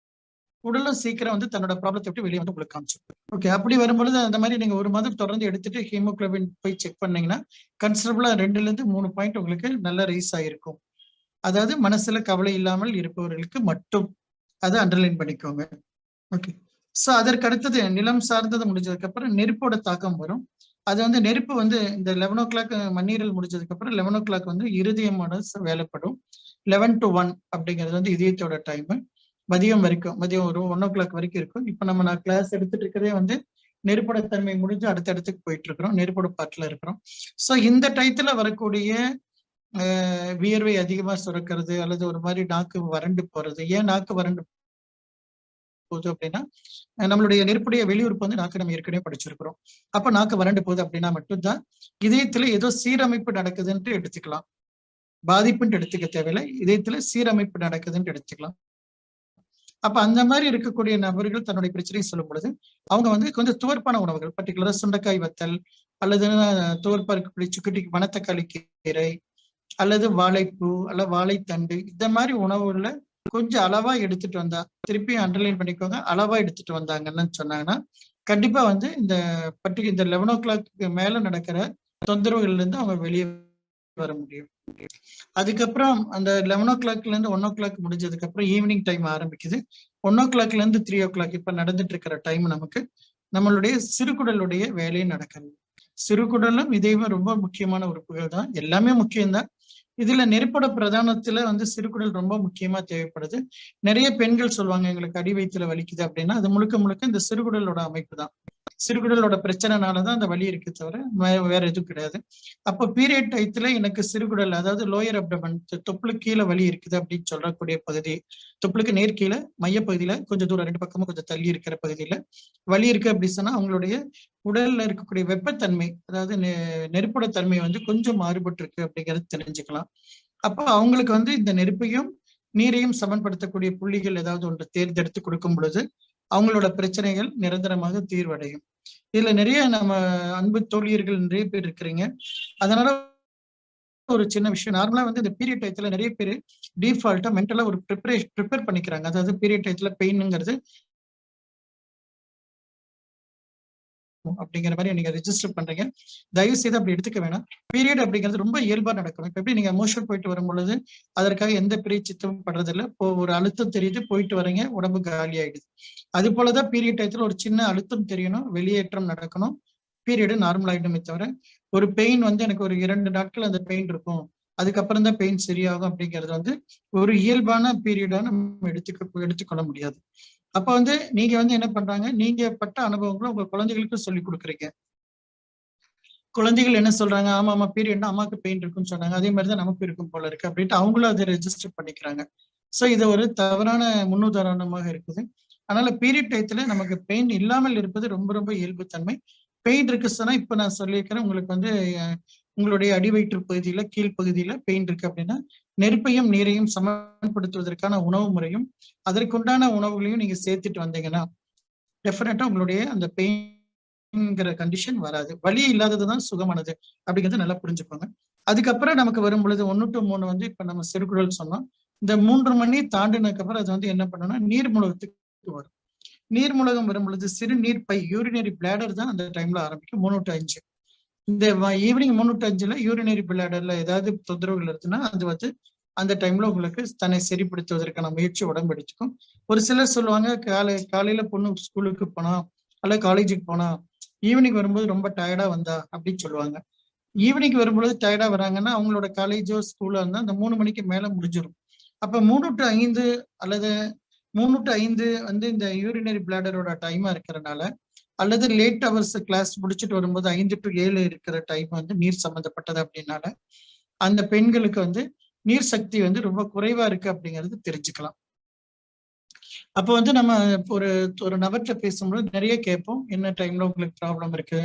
உடலும் சீக்கிரம் வந்து தன்னோட ப்ராப்ளத்தை விட்டு வெளியே வந்து உங்களுக்கு காமிச்சிடும். ஓகே, அப்படி வரும்பொழுது அந்த மாதிரி நீங்க 1 மாதம் தொடர்ந்து எடுத்துட்டு ஹீமோகுளோபின் போய் செக் பண்ணீங்கன்னா கன்சிடபிளா 2 பாயிண்ட் உங்களுக்கு நல்ல ரைஸ் ஆயிருக்கும். அதாவது மனசுல கவலை இல்லாமல் இருப்பவர்களுக்கு மட்டும் அதை அண்டர்லைன் பண்ணிக்கோங்க. ஓகே, சோ அதற்கு அடுத்தது நிலம் சார்ந்தது முடிஞ்சதுக்கு அப்புறம் நெருப்போட தாக்கம் வரும். அது வந்து நெருப்பு வந்து இந்த 11 o'clock மண்ணீரல் முடிஞ்சதுக்கு அப்புறம் 11 o'clock வந்து இருதயமோட வேலைப்படும். 11 to 1 அப்படிங்கிறது வந்து இதயத்தோட டைம். மதியம் வரைக்கும், மதியம் ஒரு 1 o'clock வரைக்கும் இருக்கும். இப்ப நான் கிளாஸ் எடுத்துட்டு இருக்கிறதே வந்து நெருப்போட தன்மை முடிஞ்சு அடுத்த இடத்துக்கு போயிட்டு இருக்கிறோம், நெருப்போட பாட்டுல இருக்கிறோம். சோ இந்த டயத்துல வரக்கூடிய வியர்வை அதிகமா சுரக்கிறது அல்லது ஒரு மாதிரி நாக்கு வறண்டு போறது. ஏன் நாக்கு வறண்டு போகுது அப்படின்னா, நம்மளுடைய நெருப்புடைய வெளியுறுப்பு வந்து நாக்கு நம்ம ஏற்கனவே படிச்சிருக்கிறோம். அப்ப நாக்கு வறண்டு போகுது அப்படின்னா மட்டும்தான் இதயத்துல ஏதோ சீரமைப்பு நடக்குதுன்ட்டு எடுத்துக்கலாம். பாதிப்புன்னு எடுத்துக்க தேவையில்லை, இதயத்துல சீரமைப்பு நடக்குதுன்னு எடுத்துக்கலாம். அப்ப அந்த மாதிரி இருக்கக்கூடிய நபர்கள் தன்னுடைய பிரச்சனையை சொல்லும் பொழுது அவங்க வந்து கொஞ்சம் துவர்ப்பான உணவுகள், பர்டிகுலரா சுண்டைக்காய் வத்தல் அல்லது துவர்ப்பா இருக்கக்கூடிய சுக்குட்டி மணத்தக்காளி கீரை அல்லது வாழைப்பூ அல்ல வாழைத்தண்டு, இந்த மாதிரி உணவுகள்ல கொஞ்சம் அளவா எடுத்துட்டு வந்தா, திருப்பி அண்டர்லைன் பண்ணிக்கோங்க, அளவா எடுத்துட்டு வந்தாங்கன்னு சொன்னாங்கன்னா கண்டிப்பா வந்து இந்த 11 o'clock மேல நடக்கிற தொந்தரவுகள்ல இருந்து அவங்க வெளியே வர முடியும். அதுக்கப்புறம் அந்த 11 o'clock 1 o'clock முடிஞ்சதுக்கு அப்புறம் ஈவினிங் டைம் ஆரம்பிக்குது. 1 o'clock 3 o'clock இப்ப நடந்துட்டு இருக்கிற டைம் நமக்கு நம்மளுடைய சிறுகுடலுடைய வேலையை நடக்கிறது. சிறுகுடலும் இதயமும் ரொம்ப முக்கியமான உறுப்புகள் தான், எல்லாமே முக்கியம்தான். இதுல நெருப்பட பிரதானத்துல சிறுகுடல் ரொம்ப முக்கியமா தேவைப்படுது. நிறைய பெண்கள் சொல்லுவாங்க எங்களுக்கு அடி வயிற்றுல வலிக்குது அப்படின்னா அது முழுக்க முழுக்க இந்த சிறுகுடலோட அமைப்பு தான். சிறுகுடலோட பிரச்சனைனாலதான் அந்த வலி இருக்கு தவிர வேற எதுவும் கிடையாது. அப்போ பீரியட் டயத்துல எனக்கு சிறுகுடல் அதாவது லோயர் அப்டமன் தொப்புளுக்கு கீழே வலி இருக்குது அப்படின்னு சொல்லக்கூடிய பகுதி, தொப்புளுக்கு நேர் கீழே மையப்பகுதியில கொஞ்சம் தூரம் 2 பக்கமும் கொஞ்சம் தள்ளி இருக்கிற பகுதியில வலி இருக்கு அப்படின்னு சொன்னா அவங்களுடைய உடல்ல இருக்கக்கூடிய வெப்பத்தன்மை அதாவது நெருப்புட தன்மை கொஞ்சம் மாறுபட்டு இருக்கு அப்படிங்கிறது தெரிஞ்சுக்கலாம். அப்போ அவங்களுக்கு இந்த நெருப்பையும் நீரையும் சமன்படுத்தக்கூடிய புள்ளிகள் ஏதாவது ஒன்று தேர்ந்தெடுத்து கொடுக்கும் பொழுது அவங்களோட பிரச்சனைகள் நிரந்தரமாக தீர்வடையும். இதுல நிறைய நம்ம அன்பு தோழியர்கள் நிறைய பேர் இருக்கிறீங்க. அதனால ஒரு சின்ன விஷயம், நார்மலா இந்த பீரியட் டயத்துல நிறைய பேர் டிஃபால்ட்டா மென்டலா ஒரு ப்ரிப்பேர் பண்ணிக்கிறாங்க. அதாவது பீரியட் டயத்துல பெயின்ங்கிறது அப்படிங்கிற மாதிரி நீங்க ரெஜிஸ்டர் பண்றீங்க. தயவு செய்து அப்படி எடுத்துக்க வேணாம். பீரியட் அப்படிங்கிறது ரொம்ப இயல்பா நடக்கும். இப்ப எப்படி நீங்க எமோஷன் போயிட்டு வரும் பொழுது அதற்காக எந்த பெரிய சித்தமும் படுறதில்லை. இப்போ ஒரு அழுத்தம் தெரியுது, போயிட்டு வரீங்க, உடம்பு காலி ஆயிடுது. அது போலதான் பீரியட் டயத்துல ஒரு சின்ன அழுத்தம் தெரியணும், வெளியேற்றம் நடக்கணும், பீரியடு நார்மல் ஆயிடுமே தவிர ஒரு பெயின் எனக்கு ஒரு 2 நாட்கள் அந்த பெயின் இருக்கும், அதுக்கப்புறம் தான் பெயின் சரியாகும் அப்படிங்கிறது ஒரு இயல்பான பீரியடா நம்ம எடுத்துக்கொள்ள முடியாது. அப்ப நீங்க என்ன பண்றாங்க, நீங்க பட்ட அனுபவங்களை உங்க குழந்தைகளுக்கு சொல்லி கொடுக்குறீங்க. குழந்தைகள் என்ன சொல்றாங்க, ஆமா பீரியட்னா அம்மாக்கு பெயின் இருக்குன்னு சொன்னாங்க, அதே மாதிரிதான் நமக்கு இருக்கும் போல இருக்கு அப்படின்ட்டு அவங்களும் அதை ரெஜிஸ்டர் பண்ணிக்கிறாங்க. சோ இது ஒரு தவறான முன்னுதாரணமாக இருக்குது. அதனால பீரியட் டயத்துல நமக்கு பெயின் இல்லாமல் இருப்பது ரொம்ப ரொம்ப இயல்புத்தன்மை. பெயின் இருக்கு சொன்னா இப்ப நான் சொல்லியிருக்கிறேன், உங்களுக்கு உங்களுடைய அடிவயிற்று பகுதியில கீழ்ப்பகுதியில பெயின் இருக்கு அப்படின்னா நெருப்பையும் நீரையும் சமன்படுத்துவதற்கான உணவு முறையும் அதற்குண்டான உணவுகளையும் நீங்க சேர்த்துட்டு வந்தீங்கன்னா டெஃபினட்டா உங்களுடைய அந்த பெயின்ங்கிற கண்டிஷன் வராது. வலி இல்லாததுதான் சுகமானது அப்படிங்கிறது நல்லா புரிஞ்சுக்கோங்க. அதுக்கப்புறம் நமக்கு வரும் பொழுது 1 to 3 இப்ப நம்ம சிறுகுடல் சொன்னோம். இந்த 3 மணி தாண்டினதுக்கு அப்புறம் அது என்ன பண்ணணும்னா நீர்மூலகத்துக்கு வரும். நீர்மூலகம் வரும் பொழுது சிறுநீர் பை யூரினரி பிளாடர் தான் அந்த டைம்ல ஆரம்பிக்கும் 3 to 5. இந்த ஈவினிங் 3 to 5 யூரினரி பிளாடர்ல ஏதாவது தொந்தரவுகள் இருக்குன்னா அது அந்த டைம்ல உங்களுக்கு தன்னை சரிப்படுத்துவதற்கான முயற்சி உடம்பு எடுத்துக்கும். ஒரு சிலர் சொல்லுவாங்க காலையில பொண்ணு ஸ்கூலுக்கு போனா அல்ல காலேஜுக்கு போனா ஈவினிங் வரும்போது ரொம்ப டயர்டா வந்தா அப்படின்னு சொல்லுவாங்க. ஈவினிங் வரும்பொழுது டயர்டா வராங்கன்னா அவங்களோட காலேஜோ ஸ்கூலோ இருந்தா அந்த 3 மணிக்கு மேல முடிஞ்சிடும். அப்ப 3 to 5 அல்லது 3 to 5 இந்த யூரினரி பிளாடரோட டைமா இருக்கிறதுனால அல்லது லேட் ஹவர்ஸ் கிளாஸ் முடிச்சுட்டு வரும்போது 5 to 7 இருக்கிற டைம் நீர் சம்பந்தப்பட்டது அப்படின்னால அந்த பெண்களுக்கு நீர் சக்தி ரொம்ப குறைவா இருக்கு அப்படிங்கிறது தெரிஞ்சுக்கலாம். அப்போ நம்ம ஒரு நபர்கிட்ட பேசும்போது நிறைய கேட்போம், என்ன டைம்ல உங்களுக்கு ப்ராப்ளம் இருக்கு,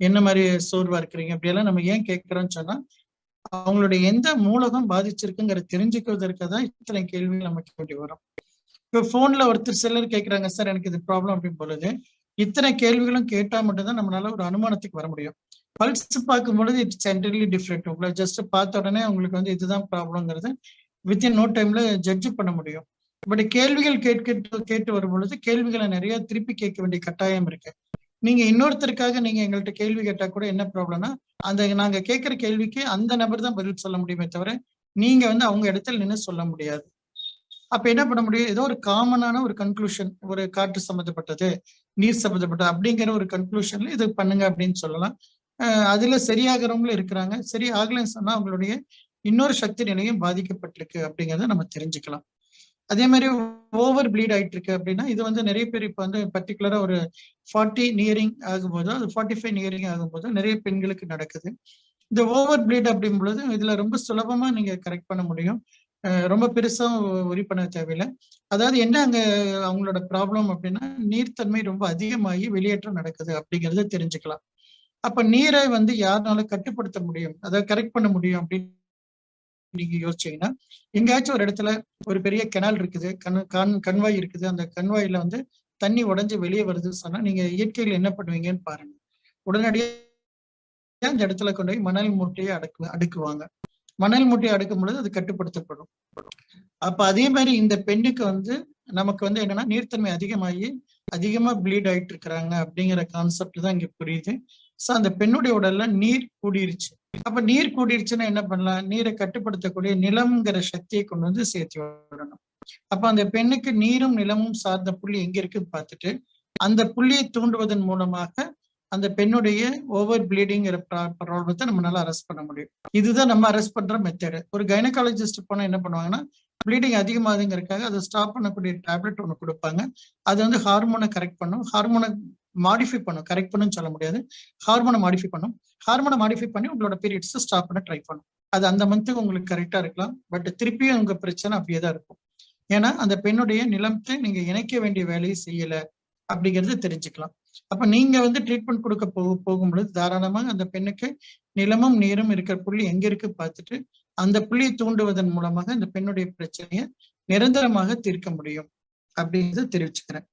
என்ன மாதிரி சோர்வா இருக்கிறீங்க அப்படியெல்லாம் நம்ம ஏன் கேட்கிறோம்னு சொன்னா அவங்களுடைய எந்த மூலகம் பாதிச்சிருக்குங்கிற தெரிஞ்சுக்குவதற்கு தான் இத்தனை கேள்விகள் நமக்கு வேண்டி வரும். இப்போ போன்ல ஒருத்தர் சிலர் கேட்கிறாங்க, சார் எனக்கு இது ப்ராப்ளம் அப்படின்னு பொழுது இத்தனை கேள்விகளும் கேட்டா மட்டும்தான் நம்மளால ஒரு அனுமானத்துக்கு வர முடியும். பல்ஸ் பார்க்கும் பொழுது இட்ஸ் என்டர்லி டிஃப்ரெண்ட். உங்களை ஜஸ்ட் பார்த்த உடனே உங்களுக்கு இதுதான் ப்ராப்ளம்ங்கிறது வித்தின் நோ டைம்ல ஜட்ஜ் பண்ண முடியும். பட் கேள்விகள் கேட்டு வரும் பொழுது கேள்விகளை நிறைய திருப்பி கேட்க வேண்டிய கட்டாயம் இருக்கு. நீங்க இன்னொருத்தருக்காக நீங்க எங்கள்கிட்ட கேள்வி கேட்டா கூட என்ன ப்ராப்ளம்னா அந்த நாங்க கேட்கிற கேள்விக்கு அந்த நபர் தான் பதில் சொல்ல முடியுமே தவிர நீங்க அவங்க இடத்துல நின்று சொல்ல முடியாது. அப்ப என்ன பண்ண முடியும், ஏதோ ஒரு காமனான ஒரு கன்க்ளூஷன், ஒரு காற்று சம்மந்தப்பட்டது நீர் சம்மந்தப்பட்டது அப்படிங்கிற ஒரு கன்க்ளூஷன்ல இது பண்ணுங்க அப்படின்னு சொல்லலாம். அதுல சரியாகிறவங்களும் இருக்கிறாங்க. சரி ஆகலன்னு சொன்னா அவங்களுடைய இன்னொரு சக்தி நிலையும் பாதிக்கப்பட்டிருக்கு அப்படிங்கிறத நம்ம தெரிஞ்சுக்கலாம். அதே மாதிரி ஓவர் ப்ளீட் ஆயிட்டு இருக்கு அப்படின்னா இது நிறைய பேர் இப்ப பர்டிகுலரா ஒரு 40 நியரிங் ஆகும்போது அது 45 நியரிங் ஆகும்போது நிறைய பெண்களுக்கு நடக்குது. இந்த ஓவர் ப்ளீட் அப்படிங்கும் பொழுது இதுல ரொம்ப சுலபமா நீங்க கரெக்ட் பண்ண முடியும். ரொம்ப பெருசா ஒரி பண்ண தேவையில்லை. அதாவது என்ன அங்க அவங்களோட ப்ராப்ளம் அப்படின்னா நீர்த்தன்மை ரொம்ப அதிகமாகி வெளியேற்றம் நடக்குது அப்படிங்கறத தெரிஞ்சுக்கலாம். அப்ப நீரை யாருனால கட்டுப்படுத்த முடியும், அதாவது கரெக்ட் பண்ண முடியும் அப்படின்னு நீங்க யோசிச்சீங்கன்னா எங்கேயாச்சும் ஒரு இடத்துல ஒரு பெரிய கெனால் இருக்குது, கண்வாய் இருக்குது, அந்த கண்வாயில தண்ணி உடைஞ்சு வெளியே வருதுன்னு சொன்னா நீங்க இயற்கையில் என்ன பண்ணுவீங்கன்னு பாருங்க. உடனடியாக அந்த இடத்துல கொண்டு போய் மணல் மூட்டையை அடுக்குவாங்க. மணல் மூட்டையை அடுக்கும் பொழுது அது கட்டுப்படுத்தப்படும். அப்ப அதே மாதிரி இந்த பெண்ணுக்கு நமக்கு என்னன்னா நீர்த்தன்மை அதிகமாகி அதிகமா ப்ளீட் ஆயிட்டு இருக்கிறாங்க அப்படிங்கிற கான்செப்ட் தான் இங்க புரியுது. ஸோ அந்த பெண்ணுடைய உடல்ல நீர் கூடிருச்சு. அப்ப நீர் கூடிருச்சுன்னா என்ன பண்ணலாம்? நீரை கட்டுப்படுத்தக்கூடிய நிலம்ங்கிற சக்தியை கொண்டு வந்து சேர்த்து விடணும். அப்ப அந்த பெண்ணுக்கு நீரும் நிலமும் சார்ந்த புள்ளி எங்க இருக்குன்னு பார்த்துட்டு அந்த புள்ளியை தூண்டுவதன் மூலமாக அந்த பெண்ணுடைய ஓவர் ப்ளீடிங்கிற ப்ராப்ளத்தை நம்மளால அரெஸ்ட் பண்ண முடியும். இதுதான் நம்ம அரெஸ்ட் பண்ற மெத்தடு. ஒரு கைனகாலஜிஸ்ட் போனா என்ன பண்ணுவாங்கன்னா, ப்ளீடிங் அதிகமாகுதுங்கிறதுக்காக அதை ஸ்டாப் பண்ணக்கூடிய டேப்லெட் ஒன்று கொடுப்பாங்க. அது வந்து ஹார்மோனை கரெக்ட் பண்ணும், ஹார்மோனை மாடிஃபை பண்ணும், கரெக்ட் பண்ணுன்னு சொல்ல முடியாது, ஹார்மோனை மாடிஃபை பண்ணும். ஹார்மோனை மாடிஃபை பண்ணி உங்களோட பீரியட்ஸ் ஸ்டாப் பண்ண ட்ரை பண்ணும். அது அந்த மந்த்துக்கு உங்களுக்கு கரெக்டா இருக்கலாம், பட் திருப்பியும் உங்க பிரச்சனை அப்படியே தான் இருக்கும். ஏன்னா அந்த பெண்ணுடைய நிலத்தை நீங்க இணைக்க வேண்டிய வேலையை செய்யல அப்படிங்கிறது தெரிஞ்சுக்கலாம். அப்ப நீங்க வந்து ட்ரீட்மெண்ட் கொடுக்க போகும்பொழுது தாராளமாக அந்த பெண்ணுக்கு நிலமும் நீரும் இருக்கிற புள்ளி எங்க இருக்கு பார்த்துட்டு அந்த புள்ளியை தூண்டுவதன் மூலமாக அந்த பெண்ணுடைய பிரச்சனையை நிரந்தரமாக தீர்க்க முடியும் அப்படிங்கிறத தெரிவிச்சுக்கிறேன்.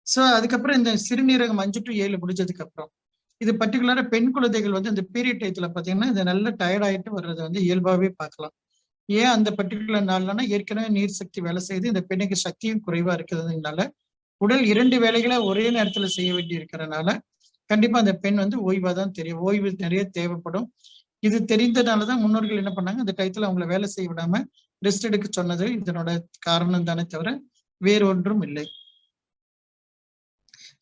ஸோ அதுக்கப்புறம் இந்த சிறுநீரகம் 5 to 7 முடிஞ்சதுக்கு அப்புறம் இது பர்டிகுலரா பெண் குழந்தைகள் வந்து இந்த பீரியட் டயத்துல பாத்தீங்கன்னா இது நல்ல டயர்ட் ஆயிட்டு வர்றதை வந்து இயல்பாவே பார்க்கலாம். ஏன் அந்த பர்டிகுலர் நாள்லன்னா ஏற்கனவே நீர் சக்தி வேலை செய்து இந்த பெண்ணுக்கு சக்தியும் குறைவா இருக்கிறதுனால உடல் 2 வேலைகளை ஒரே நேரத்துல செய்ய வேண்டி இருக்கிறதுனால கண்டிப்பா அந்த பெண் வந்து ஓய்வா தான் தெரியும், ஓய்வு நிறைய தேவைப்படும். இது தெரிந்தனாலதான் முன்னோர்கள் என்ன பண்ணாங்க, அந்த டயத்துல அவங்களை வேலை செய்ய விடாம ரெஸ்ட் எடுக்க சொன்னது இதனோட காரணம் தானே தவிர வேறு ஒன்றும் இல்லை.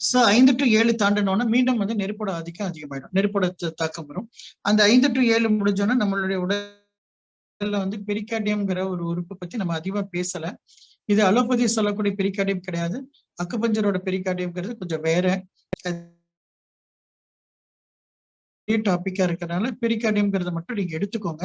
ஸோ 5 to 7 தாண்டினோன்னா மீண்டும் வந்து நெருப்போட ஆதிக்கம் அதிகமாயிடும், நெருப்போட தாக்கம் வரும். அந்த 5 to 7 முடிஞ்சோன்னா நம்மளுடைய உடல்ல வந்து பெரிகார்டியம்ங்கிற ஒரு உறுப்பு பத்தி நம்ம அதிகமா பேசல. இது அலோபதி சொல்லக்கூடிய பெரிகார்டியம் கிடையாது, அக்குபஞ்சரோட பெரிகார்டியம்ங்கிறது கொஞ்சம் வேற டாபிக்கா இருக்கிறதுனால பெரிகார்டியம்ங்கிறத மட்டும் நீங்க எடுத்துக்கோங்க.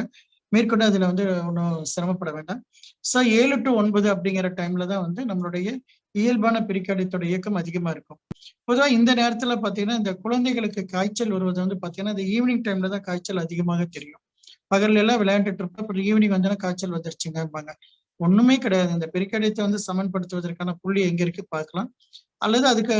மேற்கொண்டு அதுல வந்து ஒன்றும் சிரமப்பட வேண்டாம். ஸோ 7 to 9 அப்படிங்கிற டைம்ல தான் வந்து நம்மளுடைய இயல்பான பெரிகார்டியத்தோட இயக்கம் அதிகமா இருக்கும். பொதுவாக இந்த நேரத்துல பாத்தீங்கன்னா இந்த குழந்தைகளுக்கு காய்ச்சல் வருவது வந்து பாத்தீங்கன்னா இந்த ஈவினிங் டைம்ல தான் காய்ச்சல் அதிகமாக தெரியும். பகல்ல எல்லாம் விளையாண்டுட்டு இருப்போம், அப்புறம் ஈவினிங் வந்தோன்னா காய்ச்சல் வந்துருச்சுங்கம்பாங்க. ஒண்ணுமே கிடையாது. இந்த பெரிகார்டியத்தை வந்து சமன்படுத்துவதற்கான புள்ளி எங்க இருக்கு பார்க்கலாம், அல்லது அதுக்கு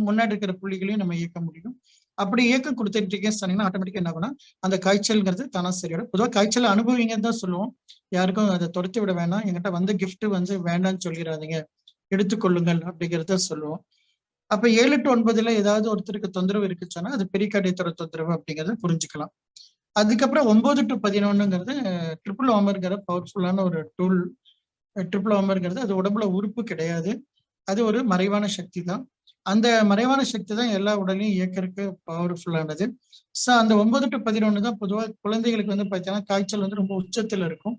முன்னாடி இருக்கிற புள்ளிகளையும் நம்ம இயக்க முடியும். அப்படி இயக்கம் கொடுத்துட்டீங்க சொன்னீங்கன்னா ஆட்டோமேட்டிக்கா என்ன ஆகும்னா அந்த காய்ச்சல்ங்கிறது தானா சரியோட. பொதுவாக காய்ச்சல் அனுபவிங்கன்னு தான் சொல்லுவோம், யாருக்கும் அதை துரத்தி விட வேணாம், எங்கிட்ட வந்து கிஃப்ட் வந்து வேண்டாம்னு சொல்லிடாதீங்க, எடுத்துக்கொள்ளுங்கள் அப்படிங்கிறத சொல்லுவோம். அப்ப 7 to 9 ஏதாவது ஒருத்தருக்கு தொந்தரவு இருக்குச்சுன்னா அது பெரிகார்டியத்தோட தொந்தரவு அப்படிங்கிறத புரிஞ்சுக்கலாம். அதுக்கப்புறம் 9 to 11ங்கிறது ட்ரிபிள் வார்மர்ங்கிற பவர்ஃபுல்லான ஒரு டூல். ட்ரிபிள் வார்மர்ங்கிறது அது உடம்புல உறுப்பு கிடையாது, அது ஒரு மறைவான சக்தி தான். அந்த மறைவான சக்தி தான் எல்லா உடலையும் இயக்கிறதுக்கு பவர்ஃபுல்லானது. ஸோ அந்த 9 to 11 தான் பொதுவாக குழந்தைகளுக்கு வந்து பார்த்தீங்கன்னா காய்ச்சல் வந்து ரொம்ப உச்சத்துல இருக்கும்.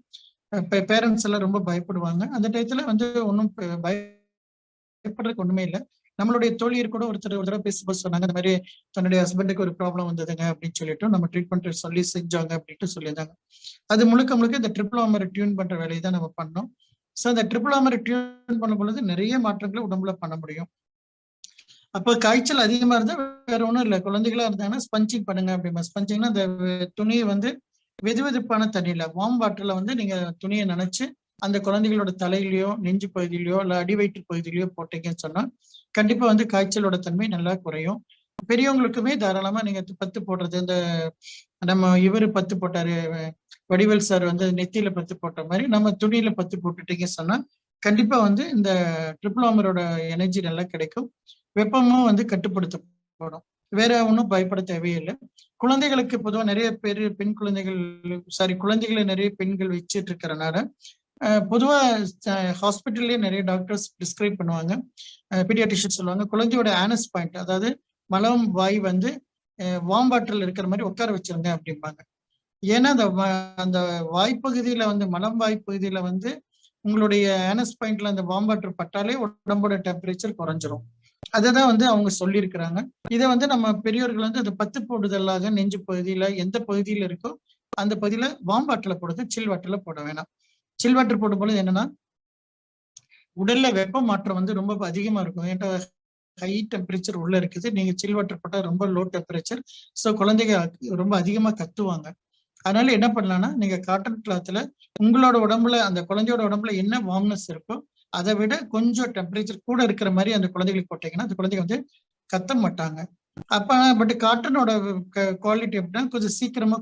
பேரண்ட்ஸ் எல்லாம் ரொம்ப பயப்படுவாங்க. அந்த டயத்துல வந்து ஒன்றும் பயப்படுறதுக்கு ஒண்ணுமே இல்லை. நம்மளுடைய தோழியர் கூட ஒரு தடவை பேசும்போது சொன்னாங்க, இந்த மாதிரி தன்னுடைய ஹஸ்பண்டுக்கு ஒரு ப்ராப்ளம் வந்ததுங்க அப்படின்னு சொல்லிட்டு நம்ம ட்ரீட்மெண்ட் சொல்லி செஞ்சாங்க அப்படின்ட்டு சொல்லியிருந்தாங்க. அது முழுக்க முழுக்க இந்த ட்ரிபிள் வார்மரை டியூன் பண்ற வேலையை தான் நம்ம பண்ணோம். ஸோ அந்த ட்ரிபிள் வார்மரை டியூன் பண்ணும் பொழுது நிறைய மாற்றங்களை உடம்புல பண்ண முடியும். அப்போ காய்ச்சல் அதிகமா இருந்தா வேற ஒன்றும் இல்லை, குழந்தைகளா இருந்தாங்கன்னா ஸ்பஞ்சிங் பண்ணுங்க அப்படிமா. ஸ்பஞ்சிங்னா அந்த துணியை வந்து வெதுவெதுப்பான தண்ணியில வார்ம் வாட்டர்ல வந்து நீங்க துணியை நினைச்சு அந்த குழந்தைகளோட தலையிலயோ நெஞ்சு பகுதியிலயோ இல்ல அடிவயிற்று பகுதியிலயோ போட்டீங்கன்னு சொன்னா கண்டிப்பா வந்து காய்ச்சலோட தன்மை நல்லா குறையும். பெரியவங்களுக்குமே தாராளமா நீங்க பத்து போடுறது, இந்த நம்ம இவரு பத்து போட்டாரு வடிவேல் சார் வந்து நெத்தியில பத்து போட்ட மாதிரி நம்ம துணியில பத்து போட்டுட்டீங்க சொன்னா கண்டிப்பா வந்து இந்த ட்ரிபிள் வார்மரோட எனர்ஜி நல்லா கிடைக்கும், வெப்பமும் வந்து கட்டுப்படுத்தப்படும். வேற ஒன்றும் பயப்பட தேவையில்லை. குழந்தைகளுக்கு பொதுவாக நிறைய பேர் பெண் குழந்தைகள் குழந்தைகளை நிறைய பெண்கள் வச்சுட்டு இருக்கிறனால பொதுவா ஹாஸ்பிட்டல்லே நிறைய டாக்டர்ஸ் பிரிஸ்கிரைப் பண்ணுவாங்க, பீடியாட்ரிஷியன் சொல்லுவாங்க, குழந்தையோட ஆனஸ் பாயிண்ட் அதாவது மலம் வாய் வந்து வார்ம் வாட்டர்ல இருக்கிற மாதிரி உட்கார வச்சிருங்க அப்படிம்பாங்க. ஏன்னா அந்த வாய்ப்பகுதியில வந்து மலம் வாய்ப்பகுதியில வந்து உங்களுடைய ஆனஸ் பாயிண்ட்ல அந்த வார்ம் வாட்டர் பட்டாலே உடம்போட டெம்பரேச்சர் குறைஞ்சிரும். அததான் வந்து அவங்க சொல்லியிருக்கிறாங்க. இதை வந்து நம்ம பெரியவர்கள் வந்து அது பத்து போடுதலாக நெஞ்சு பகுதியில எந்த பகுதியில இருக்கோ அந்த பகுதியில வார்ம் வாட்டர்ல போடுறது, சில் வாட்டர்ல போட வேணாம். சில் வாட்டர் போடும் பொழுது என்னன்னா உடல்ல வெப்ப மாற்றம் வந்து ரொம்ப அதிகமா இருக்கும். ஏன்டா ஹை டெம்பரேச்சர் உள்ள இருக்குது, நீங்க சில் வாட்டர் போட்டா ரொம்ப லோ டெம்பரேச்சர், ஸோ குழந்தைங்க ரொம்ப அதிகமா கத்துவாங்க. அதனால என்ன பண்ணலாம்னா நீங்க காட்டன் கிளாத்ல உங்களோட உடம்புல அந்த குழந்தையோட உடம்புல என்ன வார்ம்னஸ் இருக்கோ அதை விட கொஞ்சம் டெம்பரேச்சர் கூட இருக்கிற மாதிரி அந்த குழந்தைகளுக்கு போட்டீங்கன்னா அந்த குழந்தைங்க வந்து கத்த மாட்டாங்க. அப்ப பட் காட்டனோட குவாலிட்டி எப்படின்னா கொஞ்சம் சீக்கிரமா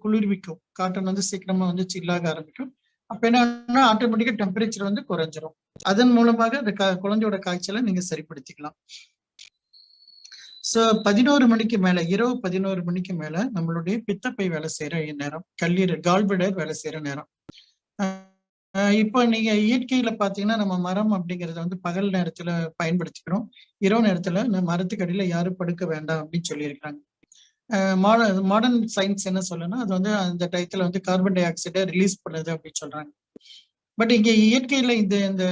குளிர்விக்கும். காட்டன் வந்து சீக்கிரமா வந்து சில்லாக ஆரம்பிக்கும். அப்ப என்னன்னா ஆட்டோமேட்டிக்கா டெம்பரேச்சர் வந்து குறைஞ்சிரும். அதன் மூலமாக அந்த குழந்தையோட காய்ச்சலை நீங்க சரிப்படுத்திக்கலாம். ஸோ 11 மணிக்கு மேல, இரவு 11 மணிக்கு மேல நம்மளுடைய பித்தப்பை வேலை செய்யற நேரம், கல்லீரல் கால்பிளடர் வேலை செய்யற நேரம். இப்போ நீங்க இயற்கையில பாத்தீங்கன்னா நம்ம மரம் அப்படிங்கறத வந்து பகல் நேரத்துல பயன்படுத்திக்கிறோம். இரவு நேரத்துல மரத்துக்கு அடியில யாரும் படுக்க வேண்டாம் அப்படின்னு சொல்லியிருக்காங்க. மாடர்ன் சயின்ஸ் என்ன சொல்லுன்னா அது வந்து அந்த டயத்துல வந்து கார்பன் டை ஆக்சைடை ரிலீஸ் பண்ணுது அப்படின்னு சொல்றாங்க. பட் இங்க இயற்கையில இந்த இந்த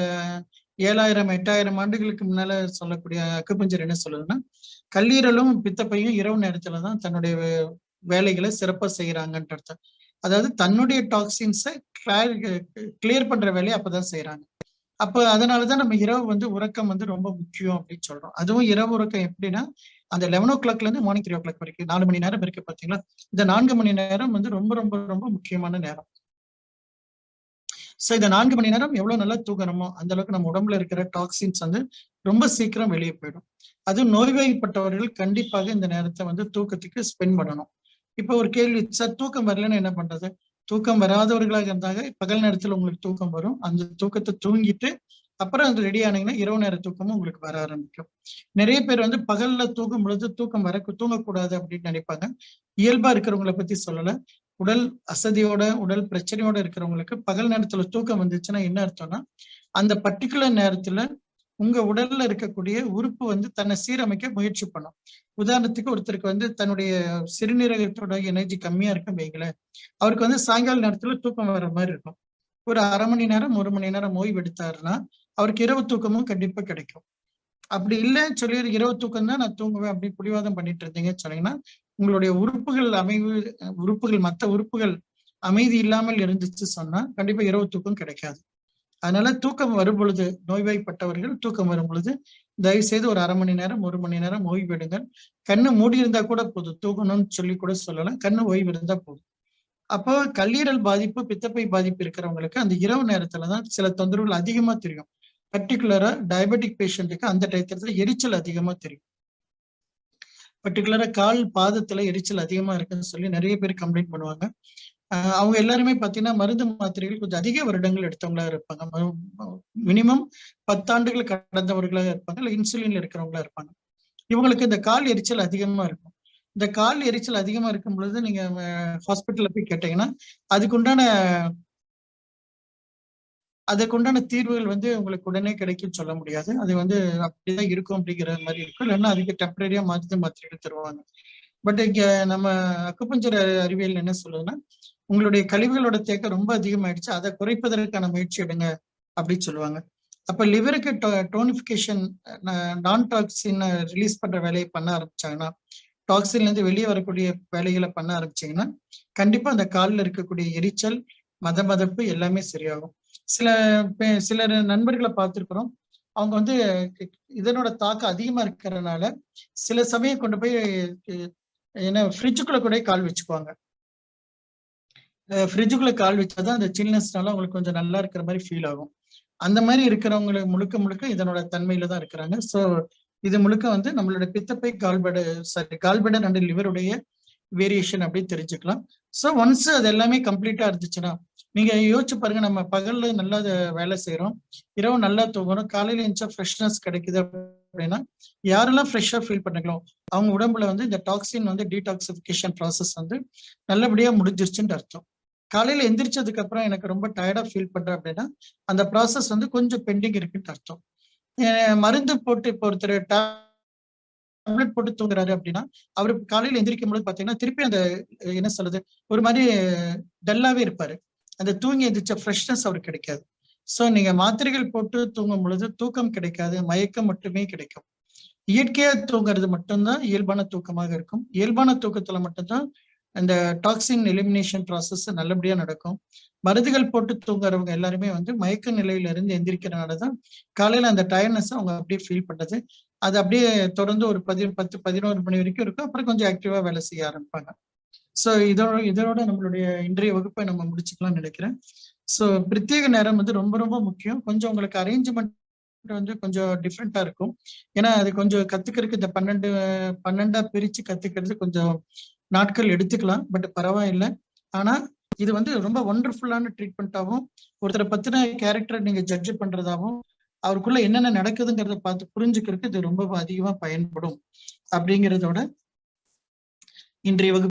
7000 8000 ஆண்டுகளுக்கு முன்னால சொல்லக்கூடிய அக்குபஞ்சர் என்ன சொல்லுதுன்னா கல்லீரலும் பித்தப்பையும் இரவு நேரத்துலதான் தன்னுடைய வேலைகளை சிறப்பா செய்யறாங்கன்ற அர்த்தம். அதாவது தன்னுடைய டாக்ஸின்ஸை கிளியர் பண்ற வேலையை அப்பதான் செய்யறாங்க. அப்ப அதனாலதான் நம்ம இரவு வந்து உறக்கம் வந்து ரொம்ப முக்கியம் அப்படின்னு சொல்றோம். அதுவும் இரவு உறக்கம் எப்படின்னா அந்த 11 o'clockல இருந்து மார்னிங் 3 o'clock வரைக்கும் 4 மணி நேரம் இருக்கு பாத்தீங்களா. இந்த 4 மணி நேரம் வந்து ரொம்ப ரொம்ப ரொம்ப முக்கியமான நேரம். சோ இந்த 4 மணி நேரம் எவ்வளவு நல்லா தூங்கணுமோ அந்த அளவுக்கு நம்ம உடம்புல இருக்கிற டாக்ஸின்ஸ் வந்து ரொம்ப சீக்கிரம் வெளியே போயிடும். அதுவும் நோய்வாய்ப்பட்டவர்கள் கண்டிப்பாக இந்த நேரத்தை வந்து தூக்கத்துக்கு ஸ்பெண்ட் பண்ணணும். இப்ப ஒரு கேள்வி, சார் தூக்கம் வரலன்னு என்ன பண்றது? தூக்கம் வராதவர்களாக இருந்தாங்க பகல் நேரத்துல உங்களுக்கு தூக்கம் வரும். அந்த தூக்கத்தை தூங்கிட்டு அப்புறம் அது ரெடி ஆனீங்கன்னா இரவு நேர தூக்கமும் உங்களுக்கு வர ஆரம்பிக்கும். நிறைய பேர் வந்து பகல்ல தூங்கும் பொழுது தூக்கம் தூங்கக்கூடாது அப்படின்னு நினைப்பாங்க. இயல்பா இருக்கிறவங்களை பத்தி சொல்லல. உடல் அசதியோட உடல் பிரச்சனையோட இருக்கிறவங்களுக்கு பகல் நேரத்துல தூக்கம் வந்துச்சுன்னா என்ன அர்த்தம்னா அந்த பர்டிகுலர் நேரத்துல உங்க உடல்ல இருக்கக்கூடிய உறுப்பு வந்து தன்னை சீரமைக்க முயற்சி பண்ணும். உதாரணத்துக்கு ஒருத்தருக்கு வந்து தன்னுடைய சிறுநீரகத்தோட எனர்ஜி கம்மியா இருக்கும் வைங்களேன், அவருக்கு வந்து சாயங்கால நேரத்துல தூக்கம் வர மாதிரி இருக்கும். ஒரு அரை மணி நேரம் 1 மணி நேரம் ஓய்வு எடுத்தாருன்னா அவருக்கு இரவு தூக்கமும் கண்டிப்பா கிடைக்கும். அப்படி இல்லைன்னு சொல்லி இரவு தூக்கம் தான் நான் தூங்குவேன் அப்படின்னு பிடிவாதம் பண்ணிட்டு இருந்தீங்கன்னு சொன்னீங்கன்னா உங்களுடைய உறுப்புகள் மற்ற உறுப்புகள் அமைதி இல்லாமல் இருந்துச்சு சொன்னா கண்டிப்பா இரவு தூக்கம் கிடைக்காது. அதனால தூக்கம் வரும் பொழுது நோய்வாய்ப்பட்டவர்கள் தூக்கம் வரும் பொழுது தயவு செய்து ஒரு அரை மணி நேரம் 1 மணி நேரம் ஓய்வு எடுங்கள். கண்ணு மூடி இருந்தா கூட போதும், தூங்கணும்னு சொல்லி கூட சொல்லலாம், கண்ணு ஓய்வு இருந்தா போதும். அப்போ கல்லீரல் பாதிப்பு பித்தப்பை பாதிப்பு இருக்கிறவங்களுக்கு அந்த இரவு நேரத்துலதான் சில தொந்தரவுகள் அதிகமா தெரியும். பர்டிகுலரா டயபெட்டிக் பேஷண்ட்டுக்கு அந்த டயத்துல எரிச்சல் அதிகமா தெரியும். பர்டிகுலரா கால் பாதத்துல எரிச்சல் அதிகமா இருக்குன்னு சொல்லி நிறைய பேர் கம்ப்ளைண்ட் பண்ணுவாங்க. அவங்க எல்லாருமே பாத்தீங்கன்னா மருந்து மாத்திரைகள் கொஞ்சம் அதிக வருடங்கள் எடுத்தவங்களா இருப்பாங்க. மினிமம் 10 ஆண்டுகள் கடந்தவர்களாக இருப்பாங்க, இல்ல இன்சுலின்ல இருக்கிறவங்களா இருப்பாங்க. இவங்களுக்கு இந்த கால் எரிச்சல் அதிகமா இருக்கும். இந்த கால் எரிச்சல் அதிகமா இருக்கும் பொழுது நீங்க ஹாஸ்பிட்டல்ல போய் கேட்டீங்கன்னா அதுக்குண்டான தீர்வுகள் வந்து உங்களுக்கு உடனே கிடைக்கும்னு சொல்ல முடியாது. அது வந்து அப்படிதான் இருக்கும் அப்படிங்கிற மாதிரி இருக்கும். இல்லைன்னா அதுக்கு டெம்பரரியா மாத்திரைகள் தருவாங்க. பட் இங்க நம்ம அக்குபஞ்சர் அறிவியல் என்ன சொல்லுதுன்னா உங்களுடைய கழிவுகளோட தேக்கம் ரொம்ப அதிகமாயிடுச்சு, அதை குறைப்பதற்கான முயற்சி எடுங்க அப்படின்னு சொல்லுவாங்க. அப்ப லிவருக்கு டோனிபிகேஷன் நான் டாக்ஸின் ரிலீஸ் பண்ற வேலையை பண்ண ஆரம்பிச்சாங்கன்னா, டாக்ஸின்ல இருந்து வெளியே வரக்கூடிய வேலைகளை பண்ண ஆரம்பிச்சீங்கன்னா கண்டிப்பா அந்த காலில் இருக்கக்கூடிய எரிச்சல் மதப்பு எல்லாமே சரியாகும். சில நண்பர்களை பார்த்திருக்கிறோம், அவங்க வந்து இதனோட தாக்கம் அதிகமா இருக்கிறதுனால சில சமயம் கொண்டு போய் என்ன ஃப்ரிட்ஜுக்குள்ள கூட கால் வச்சுக்குவாங்க. ஃப்ரிட்ஜுக்குள்ள கால் வச்சாதான் அந்த சில்னஸ்னால அவங்களுக்கு கொஞ்சம் நல்லா இருக்கிற மாதிரி ஃபீல் ஆகும். அந்த மாதிரி இருக்கிறவங்களுக்கு முழுக்க இதனோட தன்மையில தான் இருக்கிறாங்க. ஸோ இது முழுக்க வந்து நம்மளோட பித்தப்பை கால்பெடர் அண்ட் லிவருடைய வேரியேஷன் அப்படி தெரிஞ்சுக்கலாம். ஸோ ஒன்ஸ் அது எல்லாமே கம்ப்ளீட்டா இருந்துச்சுன்னா நீங்க யோசிச்சு பாருங்க, நம்ம பகல்ல நல்லா வேலை செய்யறோம், இரவு நல்லா தூங்குறோம், காலையில எழுந்தா ஃப்ரெஷ்னஸ் கிடைக்குது அப்படின்னா யாரெல்லாம் ஃப்ரெஷ்ஷா ஃபீல் பண்ணுங்களோ அவங்க உடம்புல வந்து இந்த டாக்ஸின் வந்து டீடாக்சிஃபிகேஷன் ப்ராசஸ் வந்து நல்லபடியா முடிஞ்சிருச்சுன்னு அர்த்தம். காலையில எந்திரிச்சதுக்கு அப்புறம் எனக்கு ரொம்ப டயர்டா ஃபீல் பண்றேன் அப்படின்னா அந்த ப்ராசஸ் வந்து கொஞ்சம் பெண்டிங் இருக்குன்னு அர்த்தம். மருந்து போட்டு இப்போ ஒருத்தர் டேப்லெட் போட்டு தூங்குறாரு அப்படின்னா அவருக்கு காலையில எந்திரிக்கும் பொழுது பாத்தீங்கன்னா திருப்பி அந்த என்ன சொல்றது ஒரு மாதிரி டல்லாவே இருப்பாரு. அந்த தூங்கி எந்திரிச்ச ஃப்ரெஷ்னஸ் அவருக்கு கிடைக்காது. ஸோ நீங்க மாத்திரைகள் போட்டு தூங்கும் பொழுது தூக்கம் கிடைக்காது, மயக்கம் மட்டுமே கிடைக்கும். இயற்கையா தூங்குறது மட்டும்தான் இயல்பான தூக்கமாக இருக்கும். இயல்பான தூக்கத்துல மட்டும்தான் அந்த டாக்ஸின் எலிமினேஷன் ப்ராசஸ் நல்லபடியா நடக்கும். மருந்துகள் போட்டு தூங்குறவங்க எல்லாருமே வந்து மயக்க நிலையில இருந்து எந்திரிக்கிறனாலதான் காலையில அந்த டயர்னஸ் அவங்க அப்படியே ஃபீல் பண்றது. அது அப்படியே தொடர்ந்து ஒரு 10 11 மணி வரைக்கும் இருக்கும். அப்புறம் கொஞ்சம் ஆக்டிவா வேலை செய்ய ஆரம்பிப்பாங்க. ஸோ இதோட நம்மளுடைய இன்றைய வகுப்பை நம்ம முடிச்சுக்கலாம்னு நினைக்கிறேன். ஸோ பிரத்யேக நேரம் வந்து ரொம்ப ரொம்ப முக்கியம். கொஞ்சம் உங்களுக்கு அரேஞ்ச்மெண்ட் வந்து கொஞ்சம் டிஃப்ரெண்டா இருக்கும். ஏன்னா அது கொஞ்சம் கத்துக்கிறதுக்கு இந்த 12 பிரிச்சு கத்துக்கிறது கொஞ்சம் நாட்கள் எடுத்துக்கலாம். பட் பரவாயில்லை. ஆனா இது வந்து ரொம்ப ஒண்டர்ஃபுல்லான ட்ரீட்மெண்ட்டாகவும் ஒருத்தரை பத்தின கேரக்டரை நீங்க ஜட்ஜ் பண்றதாகவும் அவருக்குள்ள என்னென்ன நடக்குதுங்கிறத பார்த்து புரிஞ்சுக்கிறதுக்கு இது ரொம்ப அதிகமா பயன்படும் அப்படிங்கிறதோட இன்றைய வகுப்பு